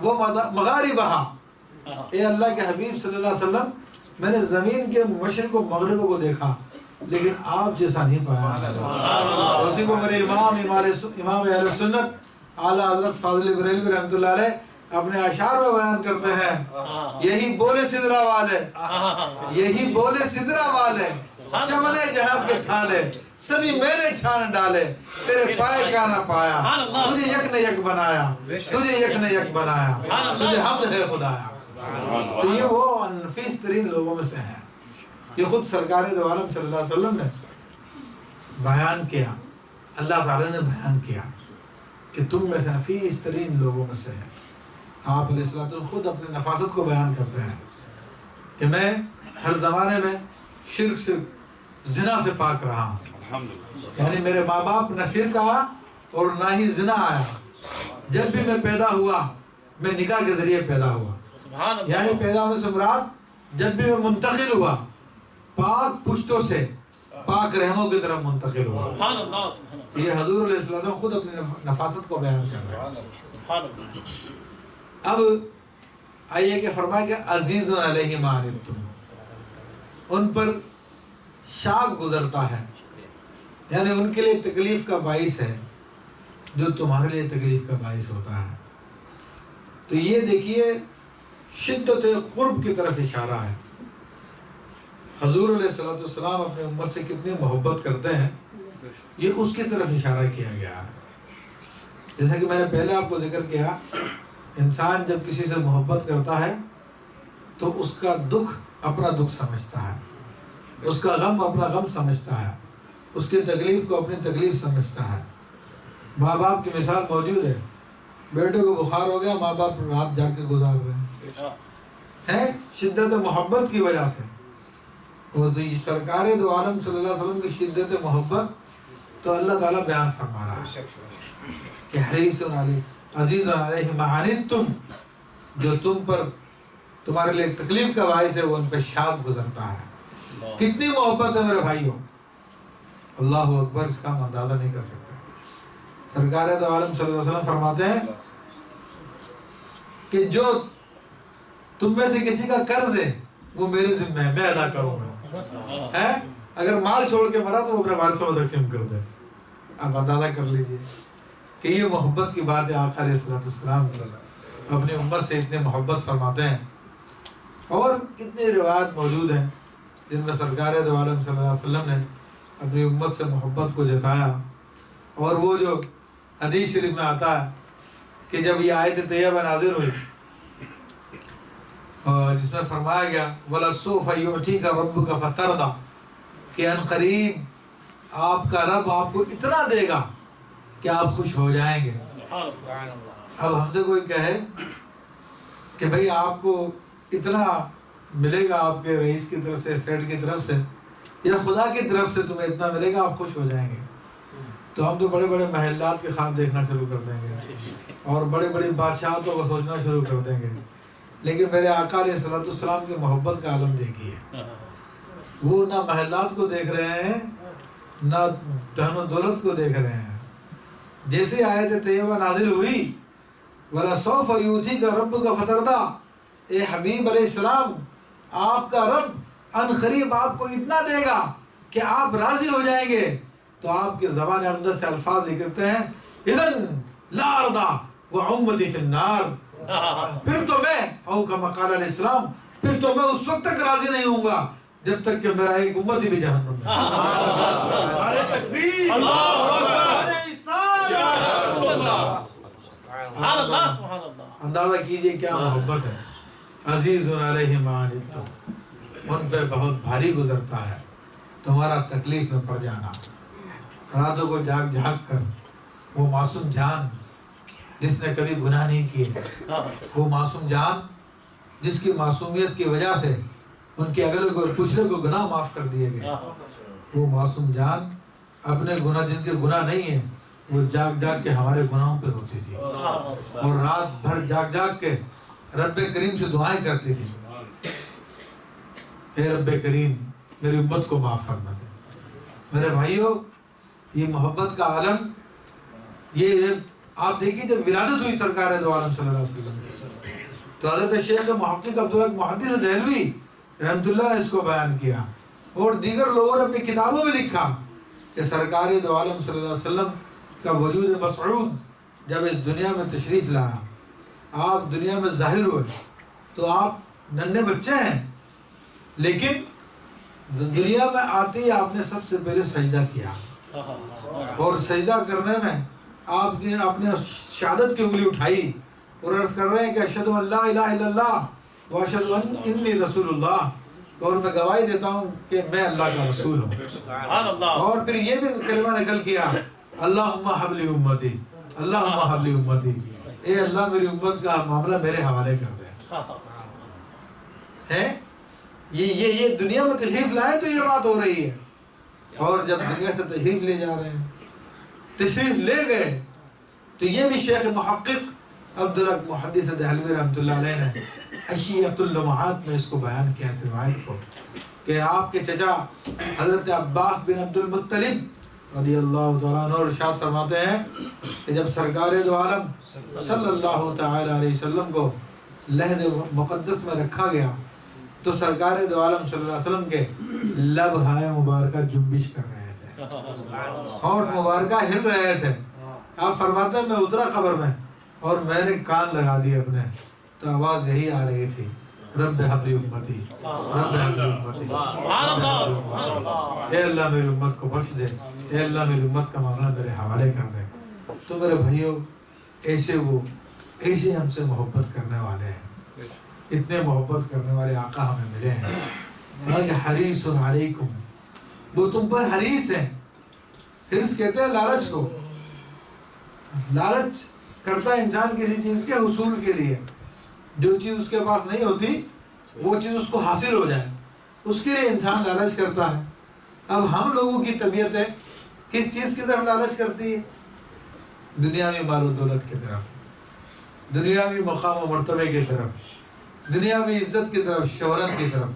و مغاربہا. اے اللہ کے حبیب صلی اللہ علیہ وسلم، میں نے زمین کے مشرق و مغرب کو دیکھا لیکن آپ جیسا نہیں پایا. اسی کو میرے امام اہل سنت اعلیٰ حضرت فاضل بریلوی رحمۃ اللہ علیہ اپنے اشعار میں بیان کرتے ہیں. یہی بولے سدرا والے، یہی بولے سدرا والے، چمنے جہاں کے تھالے سبھی میرے چھان ڈالے، تیرے پائے کا نہ پایا، تجھے یک نے یک بنایا، تجھے یک نے یک بنایا، تجھے حمد ہے خدایا. تو یہ وہ نفیس ترین لوگوں میں سے ہیں. یہ خود سرکار دو عالم صلی اللہ علیہ وسلم نے بیان کیا، اللہ تعالی نے بیان کیا کہ تم میں سے نفیس ترین لوگوں میں سے ہے. آپ علیہ السلام خود اپنی نفاست کو بیان کرتے ہیں کہ میں ہر زمانے میں شرک سے، زنا سے پاک رہا ہوں. یعنی میرے ماں باپ نہ شرک آیا اور نہ ہی زنا آیا. جب بھی میں پیدا ہوا میں نکاح کے ذریعے پیدا ہوا. یعنی پیدا ہونے سے مراد جب بھی میں منتقل ہوا پاک پشتوں سے پاک رحموں کی طرف منتقل ہوا. یہ حضور علیہ السلام خود اپنی نفاست کو بیان کر رہے ہیں. اب آئیے کہ فرمائے کہ عزیز علیہ ما عنتم، ان پر شاق گزرتا ہے، یعنی ان کے لیے تکلیف کا باعث ہے جو تمہارے لیے تکلیف کا باعث ہوتا ہے. تو یہ دیکھیے شدت قرب کی طرف اشارہ ہے. حضور علیہ السلام اپنے امت سے کتنی محبت کرتے ہیں، یہ اس کی طرف اشارہ کیا گیا ہے. جیسا کہ میں نے پہلے آپ کو ذکر کیا، انسان جب کسی سے محبت کرتا ہے تو اس کا دکھ اپنا دکھ سمجھتا ہے، اس کا غم اپنا غم سمجھتا ہے، اس کی تکلیف کو اپنی تکلیف سمجھتا ہے. ماں باپ کی مثال موجود ہے. بیٹے کو بخار ہو گیا، ماں باپ رات جا کے گزار رہے ہیں شدت محبت کی وجہ سے. اور سرکار دو عالم صلی اللہ علیہ وسلم کی شدت محبت تو اللہ تعالیٰ بیان فرما رہا ہے کہ حریص عزیز علیہ ما عنتم، جو تم پر تمہارے لیے تکلیف کا باعث ہے وہ ان پہ شاق گزرتا ہے. کتنی محبت ہے میرے بھائیوں، اللہ اکبر، اس کا ہم اندازہ نہیں کر سکتے. سرکار دو عالم صلی اللہ علیہ وسلم فرماتے ہیں کہ جو تم میں سے کسی کا قرض ہے وہ میرے ذمہ ہے، میں ادا کروں گا. اگر مال چھوڑ کے مرا تو وہ اپنے وارثوں میں تقسیم کر دے. آپ اندازہ کر لیجئے کہ یہ محبت کی بات ہے. آقا علیہ السلام اپنی امت سے اتنے محبت فرماتے ہیں. اور کتنی روایات موجود ہیں جن میں سرکار دو عالم صلی اللہ علیہ وسلم نے اپنی امت سے محبت کو جتایا. اور وہ جو حدیث شریف میں آتا ہے کہ جب یہ آیت طیبہ نازل ہوئی جس میں فرمایا گیا وَلَسَوْفَ يُعْتِيكَ رَبُّكَ فَتَرْضَىٰ کہ ان قریب آپ کا رب آپ کو اتنا دے گا کہ آپ خوش ہو جائیں گے. اب ہم سے کوئی کہے کہ بھئی آپ کو اتنا ملے گا آپ کے رئیس کی طرف سے، سیٹ کی طرف سے، یا خدا کی طرف سے تمہیں اتنا ملے گا آپ خوش ہو جائیں گے، تو ہم تو بڑے بڑے محلات کے خواب دیکھنا شروع کر دیں گے اور بڑے بڑی بادشاہتوں کو سوچنا شروع کر دیں گے. لیکن میرے آقا علیہ الصلوۃ والسلام کی محبت کا عالم دیکھیے، وہ نہ محلات کو دیکھ رہے ہیں نہ دھن و دولت کو دیکھ رہے ہیں. جیسے آیت طیبہ نازل ہوئی وَلَسَوْفَ يُؤْتِيكَ رَبُّكَ فَتَرْضَىٰ، اے حبیب علیہ السلام آپ کا رب ان قریب آپ کو اتنا دے گا کہ آپ راضی ہو جائیں گے. تو آپ کے زبان اقدس سے الفاظ نکلتے ہیں اِذًا لَا أَرْضَىٰ وَأُمَّتِي فِي النَّارِ، پھر تو میں او کما قال علیہ السلام پھر تو میں اس وقت تک راضی نہیں ہوں گا جب تک کہ میرا ایک امتی بھی جہنم میں. نعرہ تکبیر، اللہ اکبر، سبحان اللہ سبحان اللہ. اندازہ کیجئے کیا محبت ہے. عزیز علیہ ما عنتم، ان پہ بہت بھاری گزرتا ہے تمہارا تکلیف میں پڑ جانا. راتوں کو جاگ جاگ کر وہ معصوم جان جس نے کبھی گناہ نہیں کیے، وہ معصوم جان جس کی معصومیت کی وجہ سے ان کے اگلے کو پچھلے کو گناہ معاف کر دیے گئے، وہ معصوم جان اپنے گناہ جن کے گناہ نہیں ہیں وہ جاگ جاگ کے ہمارے گناہوں پہ روتی تھی اور رات بھر جاگ جاگ کے رب کریم سے دعائیں کرتی تھی اے رب کریم میری امت کو معاف فرما دے. میرے بھائیو یہ محبت کا عالم، یہ آپ دیکھیے جب ولادت ہوئی سرکار دو عالم صلی اللہ علیہ وسلم کی تو حضرت شیخ محقق عبداللہ محدث دہلوی رحمۃ اللہ نے اس کو بیان کیا اور دیگر لوگوں نے اپنی کتابوں میں لکھا کہ سرکار دو عالم صلی اللہ علیہ وسلم کا وجود مسعود جب اس دنیا میں تشریف لایا، آپ دنیا میں ظاہر ہوئے تو آپ ننھے بچے ہیں، لیکن دنیا میں آتے ہی آپ نے سب سے پہلے سجدہ کیا اور سجدہ کرنے میں آپ نے اپنے شہادت کی انگلی اٹھائی اور عرض کر رہے ہیں کہ اشہد ان لا الہ الا اللہ واشہد انی رسول اللہ، اور میں گواہی دیتا ہوں کہ میں اللہ کا رسول ہوں. اور پھر یہ بھی کلمہ نقل کیا اللہم حب لی امتی، اللہم حب لی امتی، اے اللہ میری امت کا معاملہ میرے حوالے کر دے. یہ دنیا میں تشریف لائے تو یہ بات ہو رہی ہے، اور جب دنیا سے تشریف لے جا رہے ہیں، تشریف لے گئے تو یہ بھی شیخ محقق عبداللہ محدث دہلوی رحمۃ اللہ علیہ نے اشیعۃ اللمعات میں اس کو بیان کیا اس روایت کو کہ آپ کے چچا حضرت عباس بن عبد المطلب رضی اللہ تعالیٰ عنہ ارشاد فرماتے ہیں کہ جب سرکار دو عالم صلی اللہ تعالی علیہ وسلم کو لحد مقدس میں رکھا گیا تو سرکار دو عالم صلی اللہ علیہ وسلم کے لب ہائے مبارکہ جنبش کر رہے تھے، ہونٹ مبارکہ ہل رہے تھے. آپ فرماتے ہیں میں اترا قبر میں اور میں نے کان لگا دیے اپنے تو آواز یہی آ رہی تھی رب حبلی امتی، رب حبلی امتی، اے اللہ میری امت کو بخش دے، اے اللہ میری امت کا معاملہ میرے حوالے کر دے. تو میرے بھائیوں ایسے ہم سے محبت کرنے والے ہیں، اتنے محبت کرنے والے آقا ہمیں ملے ہیں. حریص علیکم، وہ تم پر حریص ہیں. حرص کہتے ہیں لالچ کو، لالچ کرتا ہے انسان کسی چیز کے حصول کے لیے، جو چیز اس کے پاس نہیں ہوتی وہ چیز اس کو حاصل ہو جائے، اس کے لیے انسان لالچ کرتا ہے. اب ہم لوگوں کی طبیعت ہے کس چیز کی طرف لالچ کرتی ہے؟ دنیاوی مال و دولت کی طرف، دنیاوی مقام و مرتبے کی طرف، دنیاوی عزت کی طرف، شہرت کی طرف.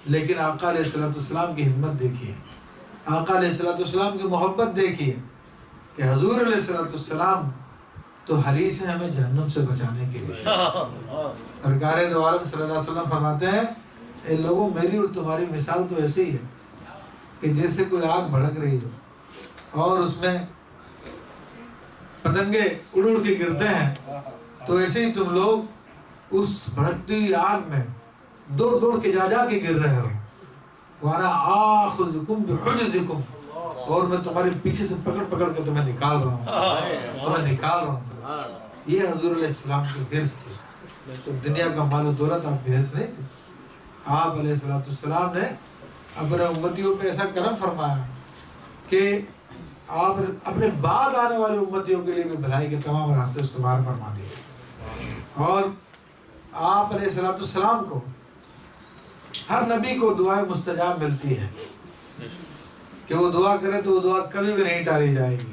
لیکن آقا علیہ السلام کی ہمت دیکھیے، آقا علیہ السلام کی محبت دیکھیے کہ حضور علیہ السلام تو حریص ہیں ہمیں جہنم سے بچانے کے لیے. سرکار دو عالم صلی اللہ علیہ وسلم فرماتے ہیں اے لوگوں میری اور تمہاری مثال تو ایسی ہی ہے کہ جیسے کوئی آگ بھڑک رہی ہو اور اس میں پتنگے اڑ اڑ کے گرتے ہیں، تو ایسے ہی تم لوگ اس بھڑکتی آگ میں دوڑ دوڑ کے جا کے گر رہے ہو. وَأَنَا آخُذُكُمْ بِحُجْزِكُمْ، اور میں تمہارے پیچھے سے پکڑ پکڑ کے تمہیں نکال رہا ہوں. یہ حضور علیہ السلام کی حرص تھی. تو دنیا کا مال و دولت آپ کی حرص نہیں تھی. آپ علیہ السلام نے اپنے امتیوں پہ ایسا کرم فرمایا کہ آپ اپنے بعد آنے والے امتیوں کے لیے بھی بھلائی کے تمام راستے استعمال فرما دیے. اور آپ علیہ السلام کو ہر نبی کو دعائیں مستجاب ملتی ہے کہ وہ دعا کرے تو وہ دعا کبھی بھی نہیں ٹالی جائے گی.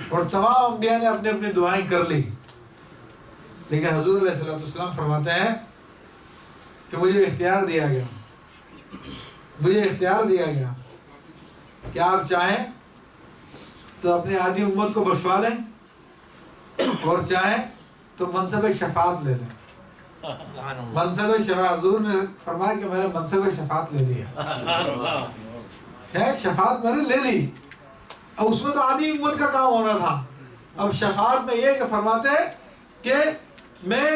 اور تمام انبیاء نے اپنی اپنی دعائیں کر لی, لیکن حضور علیہ السلام فرماتے ہیں کہ مجھے اختیار دیا گیا کہ آپ چاہیں تو اپنی آدھی امت کو بخشوا لیں اور چاہیں تو منصب شفاعت لے لیں. منصب شفاعت, حضور نے فرمایا کہ میں نے منصب شفاعت لے لیا. شفاعت میں نے لے لی. اب اس میں تو آدھی امت کا کام ہونا تھا. اب شفاعت میں یہ کہ فرماتے ہیں کہ میں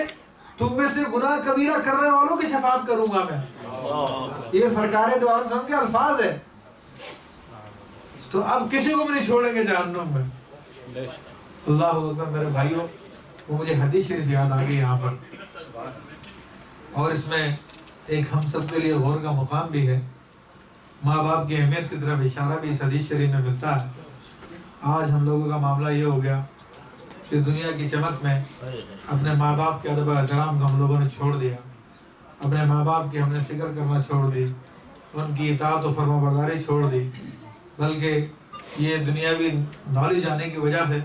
تم میں سے گناہ کبیرہ کرنے والوں کی شفاعت کروں گا میں. یہ سرکار دو عالم صاحب کے الفاظ ہے. تو اب کسی کو بھی نہیں چھوڑیں گے جہنم میں. اللہ اکبر. میرے بھائیوں, وہ مجھے حدیث شریف یاد آ گئی یہاں پر, اور اس میں ایک ہم سب کے لیے غور کا مقام بھی ہے. ماں باپ کی اہمیت کی طرف اشارہ بھی اس حدیث شریف میں ملتا ہے. آج ہم لوگوں کا معاملہ یہ ہو گیا کہ دنیا کی چمک میں اپنے ماں باپ کے ادب و احترام کو ہم لوگوں نے چھوڑ دیا. اپنے ماں باپ کی ہم نے فکر کرنا چھوڑ دی, ان کی اطاعت و فرما برداری چھوڑ دی. بلکہ یہ دنیاوی نالج آنے کی وجہ سے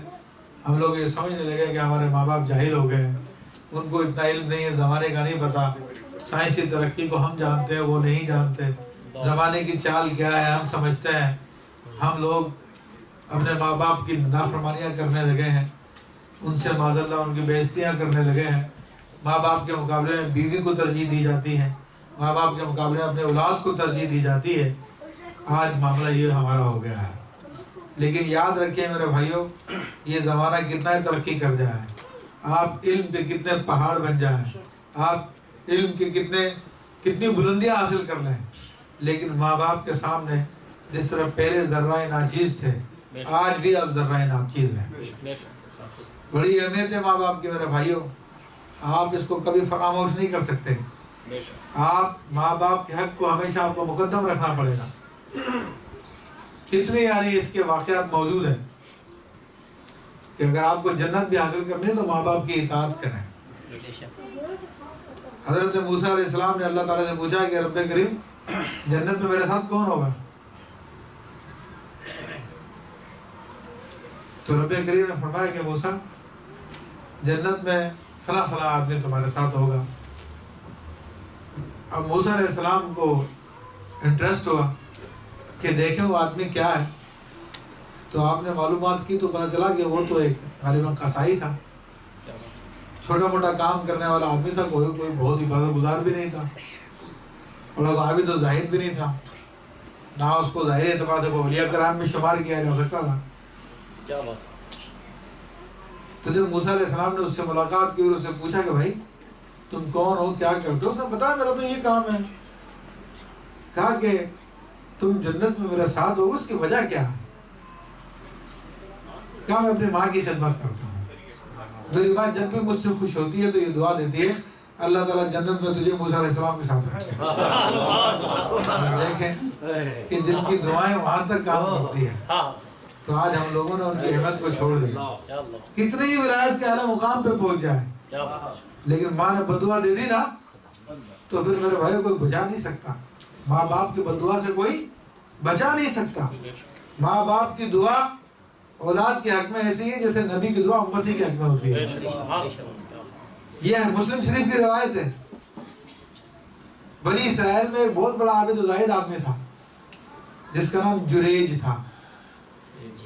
ہم لوگ یہ سمجھنے لگے کہ ہمارے ماں باپ جاہل ہو گئے ہیں, ان کو اتنا علم نہیں ہے, زمانے کا نہیں پتا, سائنسی ترقی کو ہم جانتے ہیں وہ نہیں جانتے, زمانے کی چال کیا ہے ہم سمجھتے ہیں. ہم لوگ اپنے ماں باپ کی نافرمانیاں کرنے لگے ہیں, ان سے معاذ اللہ ان کی بے عزتیاں کرنے لگے ہیں. ماں باپ کے مقابلے میں بیوی کو ترجیح دی جاتی ہے, ماں باپ کے مقابلے میں اپنے اولاد کو ترجیح دی جاتی ہے. آج معاملہ یہ ہمارا ہو گیا ہے. لیکن یاد رکھیے میرے بھائیوں, یہ زمانہ کتنا ترقی کر جائے, آپ علم کے کتنے پہاڑ بن جائیں, آپ علم کے کتنی بلندیاں حاصل کر لیں, لیکن ماں باپ کے سامنے جس طرح پہلے ذرہ ناچیز تھے, آج بھی اب ذرہ ناچیز ہیں. بڑی اہمیت ہے ماں باپ کی میرے بھائیوں. آپ اس کو کبھی فراموش نہیں کر سکتے. آپ ماں باپ کے حق کو ہمیشہ آپ کو مقدم رکھنا پڑے گا. کتنے یعنی اس کے واقعات موجود ہیں کہ اگر آپ کو جنت بھی حاصل کرنی ہے تو ماں باپ کی اطاعت کریں. حضرت موسیٰ علیہ السلام نے اللہ تعالیٰ سے پوچھا کہ رب کریم جنت میں میرے ساتھ کون ہوگا؟ تو رب کریم نے فرمایا کہ موسیٰ جنت میں فلاں فلاں آدمی تمہارے ساتھ ہوگا. اب موسیٰ علیہ السلام کو انٹرسٹ ہوا کہ دیکھیں وہ آدمی کیا ہے. تو آپ نے معلومات کی تو پتہ چلا کہ وہ تو ایک غالباً قصائی تھا, چھوٹا موٹا کام کرنے والا آدمی تھا, کوئی بہت عبادت گزار بھی نہیں تھا, اور عابد و زاہد بھی نہیں تھا, نہ اس کو ظاہر اعتبار سے اولیاء کرام میں شمار کیا جا سکتا تھا. تو جب موسیٰ علیہ السلام نے اس سے ملاقات کی اور اس سے پوچھا کہ بھائی تم کون ہو, کیا کرتے ہو, اس نے بتایا میرا تو یہ کام ہے. کہا کہ تم جنت میں میرے ساتھ ہو, اس کی وجہ کیا ہے؟ کہا میں اپنی ماں کی خدمت کرتا ہوں. میری ماں جب بھی مجھ سے خوش ہوتی ہے تو یہ دعا دیتی ہے اللہ تعالیٰ جنت میں تجھے موسیٰ علیہ السلام کے ساتھ رکھے. دیکھیں کہ جن کی دعائیں وہاں تک کام کرتی ہے. تو آج ہم لوگوں نے ان کی اہمیت کو چھوڑ دیا. کتنی ہی ولایت کے اعلیٰ مقام پہ پہنچ جائے, لیکن ماں نے بدعا دے دی نا تو پھر میرے بھائیوں کوئی بچا نہیں سکتا. ماں باپ کی بدعا سے کوئی بچا نہیں سکتا. ماں باپ کی دعا اولاد کے حق میں ایسی ہے جیسے نبی کی دعا امتی کے حق میں ہوتی ہے. یہ ہے مسلم شریف کی روایت ہے. بنی اسرائیل میں ایک بہت بڑا عابد و زاہد آدمی تھا جس کا نام جریج تھا,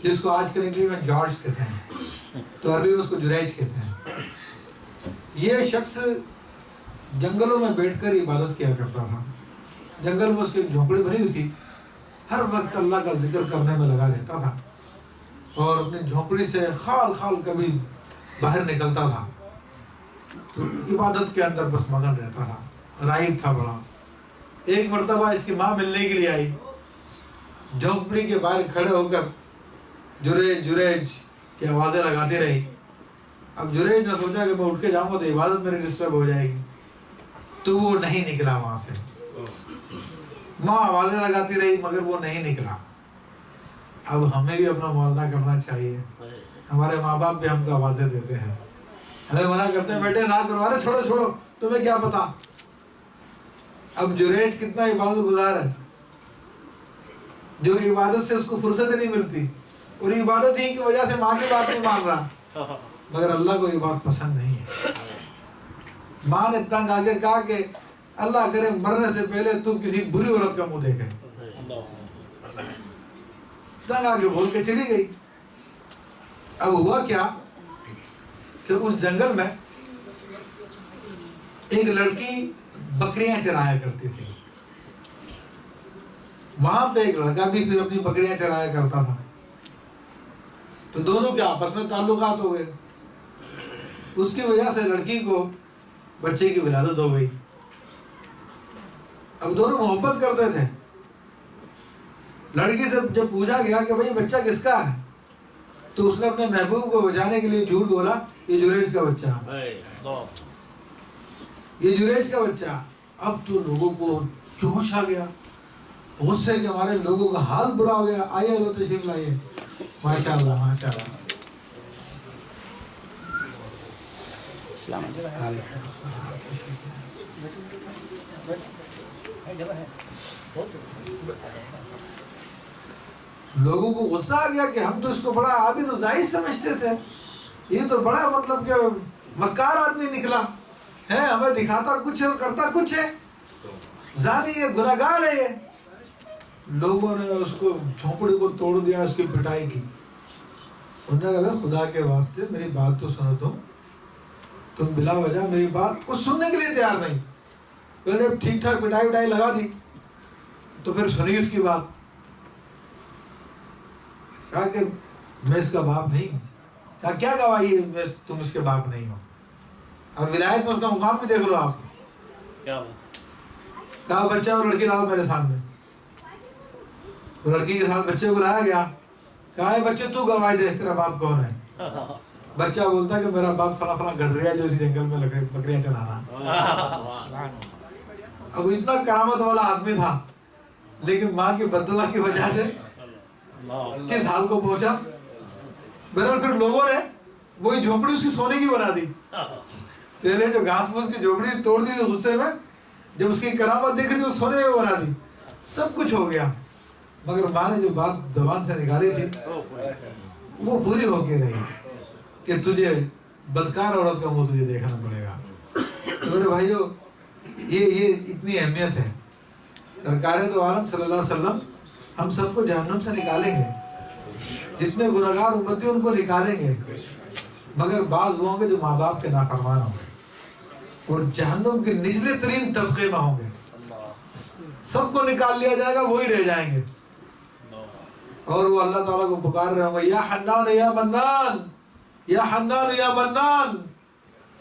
جس کو آج کل انگلش میں جارج کہتے ہیں, تو عربی میں اس کو جریج کہتے ہیں. یہ شخص جنگلوں میں بیٹھ کر عبادت کیا کرتا تھا. جنگل میں اس کی جھونپڑی بنی ہوئی تھی, ہر وقت اللہ کا ذکر کرنے میں لگا رہتا تھا, اور اپنی جھونپڑی سے خال خال کبھی باہر نکلتا تھا تو عبادت کے اندر بس مگن رہتا تھا. راہب تھا بڑا. ایک مرتبہ اس کی ماں ملنے کے لیے آئی جھونپڑی کے باہر کھڑے ہو کر جریج جریج کی آوازیں لگاتی رہی. اب جریج نے سوچا کہ میں اٹھ کے جاؤں گا تو عبادت میری ڈسٹرب ہو جائے گی, تو وہ نہیں نکلا وہاں سے. ماں آوازیں لگاتی رہی مگر وہ نہیں نکلا. اب ہمیں بھی اپنا موازنہ کرنا چاہیے. ہمارے ماں باپ بھی ہم کو آوازیں دیتے ہیں, ہمیں منع کرتے ہیں بیٹے نہ کرو, ارے چھوڑو چھوڑو تمہیں کیا پتا. اب جریج کتنا عبادت گزار ہے, جو عبادت سے اس کو فرصت ہی نہیں ملتی, اور عبادت ہی کی وجہ سے ماں کی بات نہیں مان رہا, مگر اللہ کو یہ بات پسند نہیں ہے. ماں نے تنگ آ کے کہا کہ اللہ کرے مرنے سے پہلے تو کسی بری عورت کا منہ دیکھے. تنگ آ کے بول کے چلی گئی. اب ہوا کیا کہ اس جنگل میں ایک لڑکی بکریاں چرایا کرتی تھی. وہاں پہ ایک لڑکا بھی پھر اپنی بکریاں چرایا کرتا تھا. تو دونوں کے آپس میں تعلقات ہو گئے. اس کی وجہ سے لڑکی کو بچے کی ولادت ہو گئی. اب دونوں محبت کرتے تھے. لڑکی سے جب پوچھا گیا کہ بھئی بچہ کس کا ہے, تو اس نے اپنے محبوب کو بچانے کے لیے جھوٹ بولا یہ جریج کا بچہ, یہ جریج کا بچہ. اب تو لوگوں کو جوش آ گیا, غصے کے ہمارے لوگوں کا حال برا ہو گیا. آئیے اللہ تشریف لائیے. ماشاء اللہ ماشاء اللہ. لوگوں کو غصہ آ گیا کہ ہم تو اس کو بڑا عابد و زاہد سمجھتے تھے, یہ تو بڑا مطلب کہ مکار آدمی نکلا ہے, ہمیں دکھاتا کچھ ہے اور کرتا کچھ ہے, زانی ہے, گناہگار ہے یہ. لوگوں نے اس کو جھونپڑی کو توڑ دیا, اس کی پٹائی کی. انہوں نے کہا خدا کے واسطے میری بات تو سنو, تم بلا وجہ میری بات کو سننے کے لیے تیار نہیں. جب ٹھیک ٹھاک پٹائی وٹائی لگا دی تو پھر سنی اس کی بات. کہا کہ میں اس کا باپ نہیں ہوں. کہا کیا گواہی ہے تم اس کے باپ نہیں ہو؟ اب ولایت میں اس کا مقام بھی دیکھ لو آپ کو. کہا بچہ اور لڑکی لاؤ میرے سامنے. لڑکی کے ساتھ بچے کو لایا گیا. کہا بچے تو گواہی دے تیرا باپ کون ہے. بچہ بولتا ہے کہ میرا باپ فلاں فلاں گڈریا جو اسی جنگل میں بکریاں چلانا. اب اتنا کرامت والا آدمی تھا, لیکن ماں کی بددعا کی وجہ سے کس حال کو پہنچا. بہرحال پھر لوگوں نے وہی جھونپڑی اس کی سونے کی بنا دی. پہلے جو گھاس پھوس کی جھونپڑی توڑ دی غصے میں, جب اس کی کرامت دیکھی تو سونے میں بنا دی. سب کچھ ہو گیا, مگر ماں نے جو بات زبان سے نکالی تھی وہ پوری ہو کے رہی کہ تجھے بدکار عورت کا منہ تجھے دیکھنا پڑے گا. تو میرے بھائیو, یہ اتنی اہمیت ہے. سرکار دو عالم صلی اللہ علیہ وسلم ہم سب کو جہنم سے نکالیں گے. جتنے گناہگار امتی ان کو نکالیں گے, مگر بعض وہ ہوں گے جو ماں باپ کے نافرمان ہوں گے, اور جہنم کے نچلے ترین طبقے میں ہوں گے. سب کو نکال لیا جائے گا, وہی رہ جائیں گے. اور وہ اللہ تعالیٰ کو پکار رہے ہوں گے, یا حنان یا منان, یا حنان یا منان.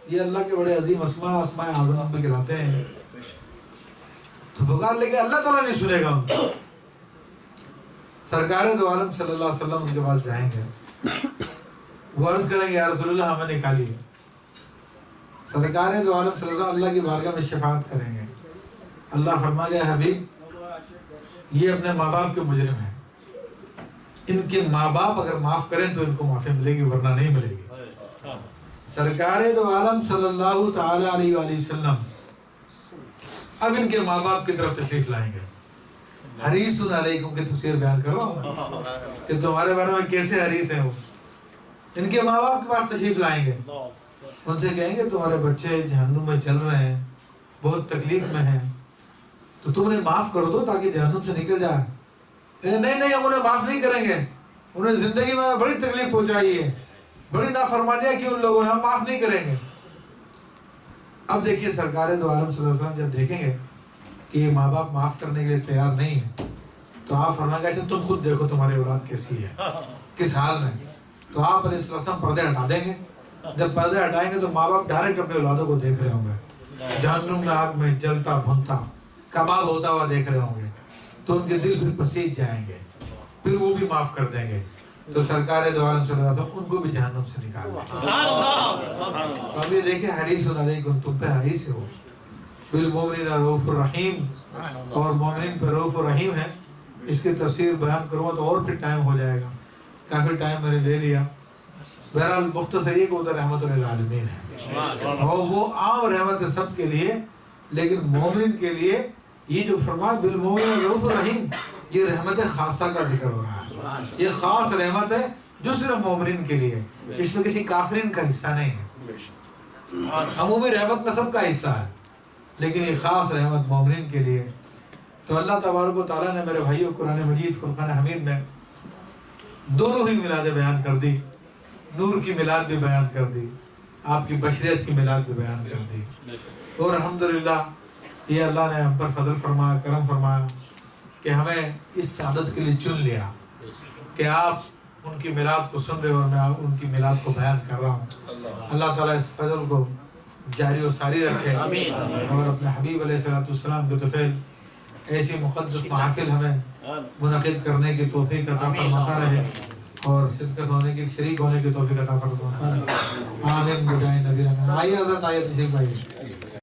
یہ اللہ کے بڑے عظیم اسماء اعظم میں کہلاتے ہیں. تو پکار لے کے اللہ تعالیٰ نہیں سنے گا ان کو. سرکار دو عالم صلی اللہ علیہ وسلم ان کے پاس جائیں گے, وہ عرض کریں گے یا رسول اللہ ہمیں نکالیے. سرکار دو عالم صلی اللہ علیہ وسلم اللہ کی بارگاہ میں شفاعت کریں گے. اللہ فرمائے گا حبیب یہ اپنے ماں باپ کے مجرم ہیں, ان کے ماں باپ اگر معاف کریں تو ان کو معافی ملے گی, ورنہ نہیں ملے گی. سرکار دو عالم صلی اللہ تعالی علیہ وآلہ وسلم اب ان کے ماں باپ کی طرف تشریف لائیں گے. حریص علیکم کی تفسیر بیان کر رہا ہوں کہ تمہارے بارے میں کیسے حریص ہیں. وہ ان کے ماں باپ کے پاس تشریف لائیں گے, ان سے کہیں گے تمہارے بچے جہنم میں چل رہے ہیں, بہت تکلیف میں ہیں, تو تم انہیں معاف کر دو تاکہ جہنم سے نکل جائے. نہیں ہم انہیں معاف نہیں کریں گے, انہیں زندگی میں بڑی تکلیف پہنچائی ہے, بڑی نافرمانیاں کی ان لوگوں نے, ہم معاف نہیں کریں گے. اب دیکھیے سرکار دو عالم صلی اللہ علیہ وسلم جب دیکھیں گے کہ یہ ماں باپ معاف کرنے کے لیے تیار نہیں ہے, تو آپ فرمائیں گے تم خود دیکھو تمہاری اولاد کیسی ہے, کس حال میں. تو آپ علیہ السلام پردے ہٹا دیں گے. جب پردے ہٹائیں گے تو ماں باپ ڈائریکٹ اپنے اولادوں کو دیکھ رہے ہوں گے, جہنم میں آگ میں جلتا بھنتا کباب ہوتا ہوا دیکھ رہے ہوں گے. تو ان کے دل پھر پسیج جائیں گے, پھر وہ بھی معاف کر دیں گے. تو سرکار دو عالم صلی اللہ علیہ وسلم ان کو بھی جہنم سے نکال دیں. سبحان اللہ. تو اب یہ دیکھیں حریص علیکم تم پہ حریص ہو. بالمومنین رؤوف الرحیم اور مومنین پہ رؤوف الرحیم ہے. اس کی تفسیر بیان کروں تو اور پھر ٹائم ہو جائے گا. کافی ٹائم میں نے لے لیا. بہرحال مختصر یہ کہ ادھر رحمت للعالمین ہے اور وہ عام رحمت ہے سب کے لیے. لیکن مومن کے لیے یہ جو فرمایا بالمومنین رؤوف الرحیم یہ رحمت خاصہ کا ذکر ہو رہا ہے. یہ خاص رحمت ہے جو صرف مومنین کے لیے. اس میں کسی کافرین کا حصہ نہیں ہے. عمومی رحمت میں سب کا حصہ ہے لیکن یہ خاص رحمت مومنین کے لیے. تو اللہ تبارک و تعالیٰ نے میرے بھائیوں قرآن مجید فرقان حمید میں دونوں ہی میلادیں بیان کر دی. نور کی میلاد بھی بیان کر دی, آپ کی بشریت کی میلاد بھی بیان کر دی. اور الحمدللہ یہ اللہ نے ہم پر فضل فرمایا, کرم فرمایا کہ ہمیں اس سعادت کے لیے چن لیا کہ آپ ان کی میلاد کو سن رہے ہو اور میں ان کی میلاد کو بیان کر رہا ہوں. اللہ تعالیٰ اس فضل کو جاری و ساری رکھے اور اپنے حبیب علیہ السلام کے طفیل ایسی مقدس محافل ہمیں منعقد کرنے کی توفیق عطا فرماتا رہے اور شرکت ہونے کی شریک ہونے کی توفیق عطا فرماتا رہے. آمین. بجائے نبی. آئیے حضرت, آئیے تشریف بھائی.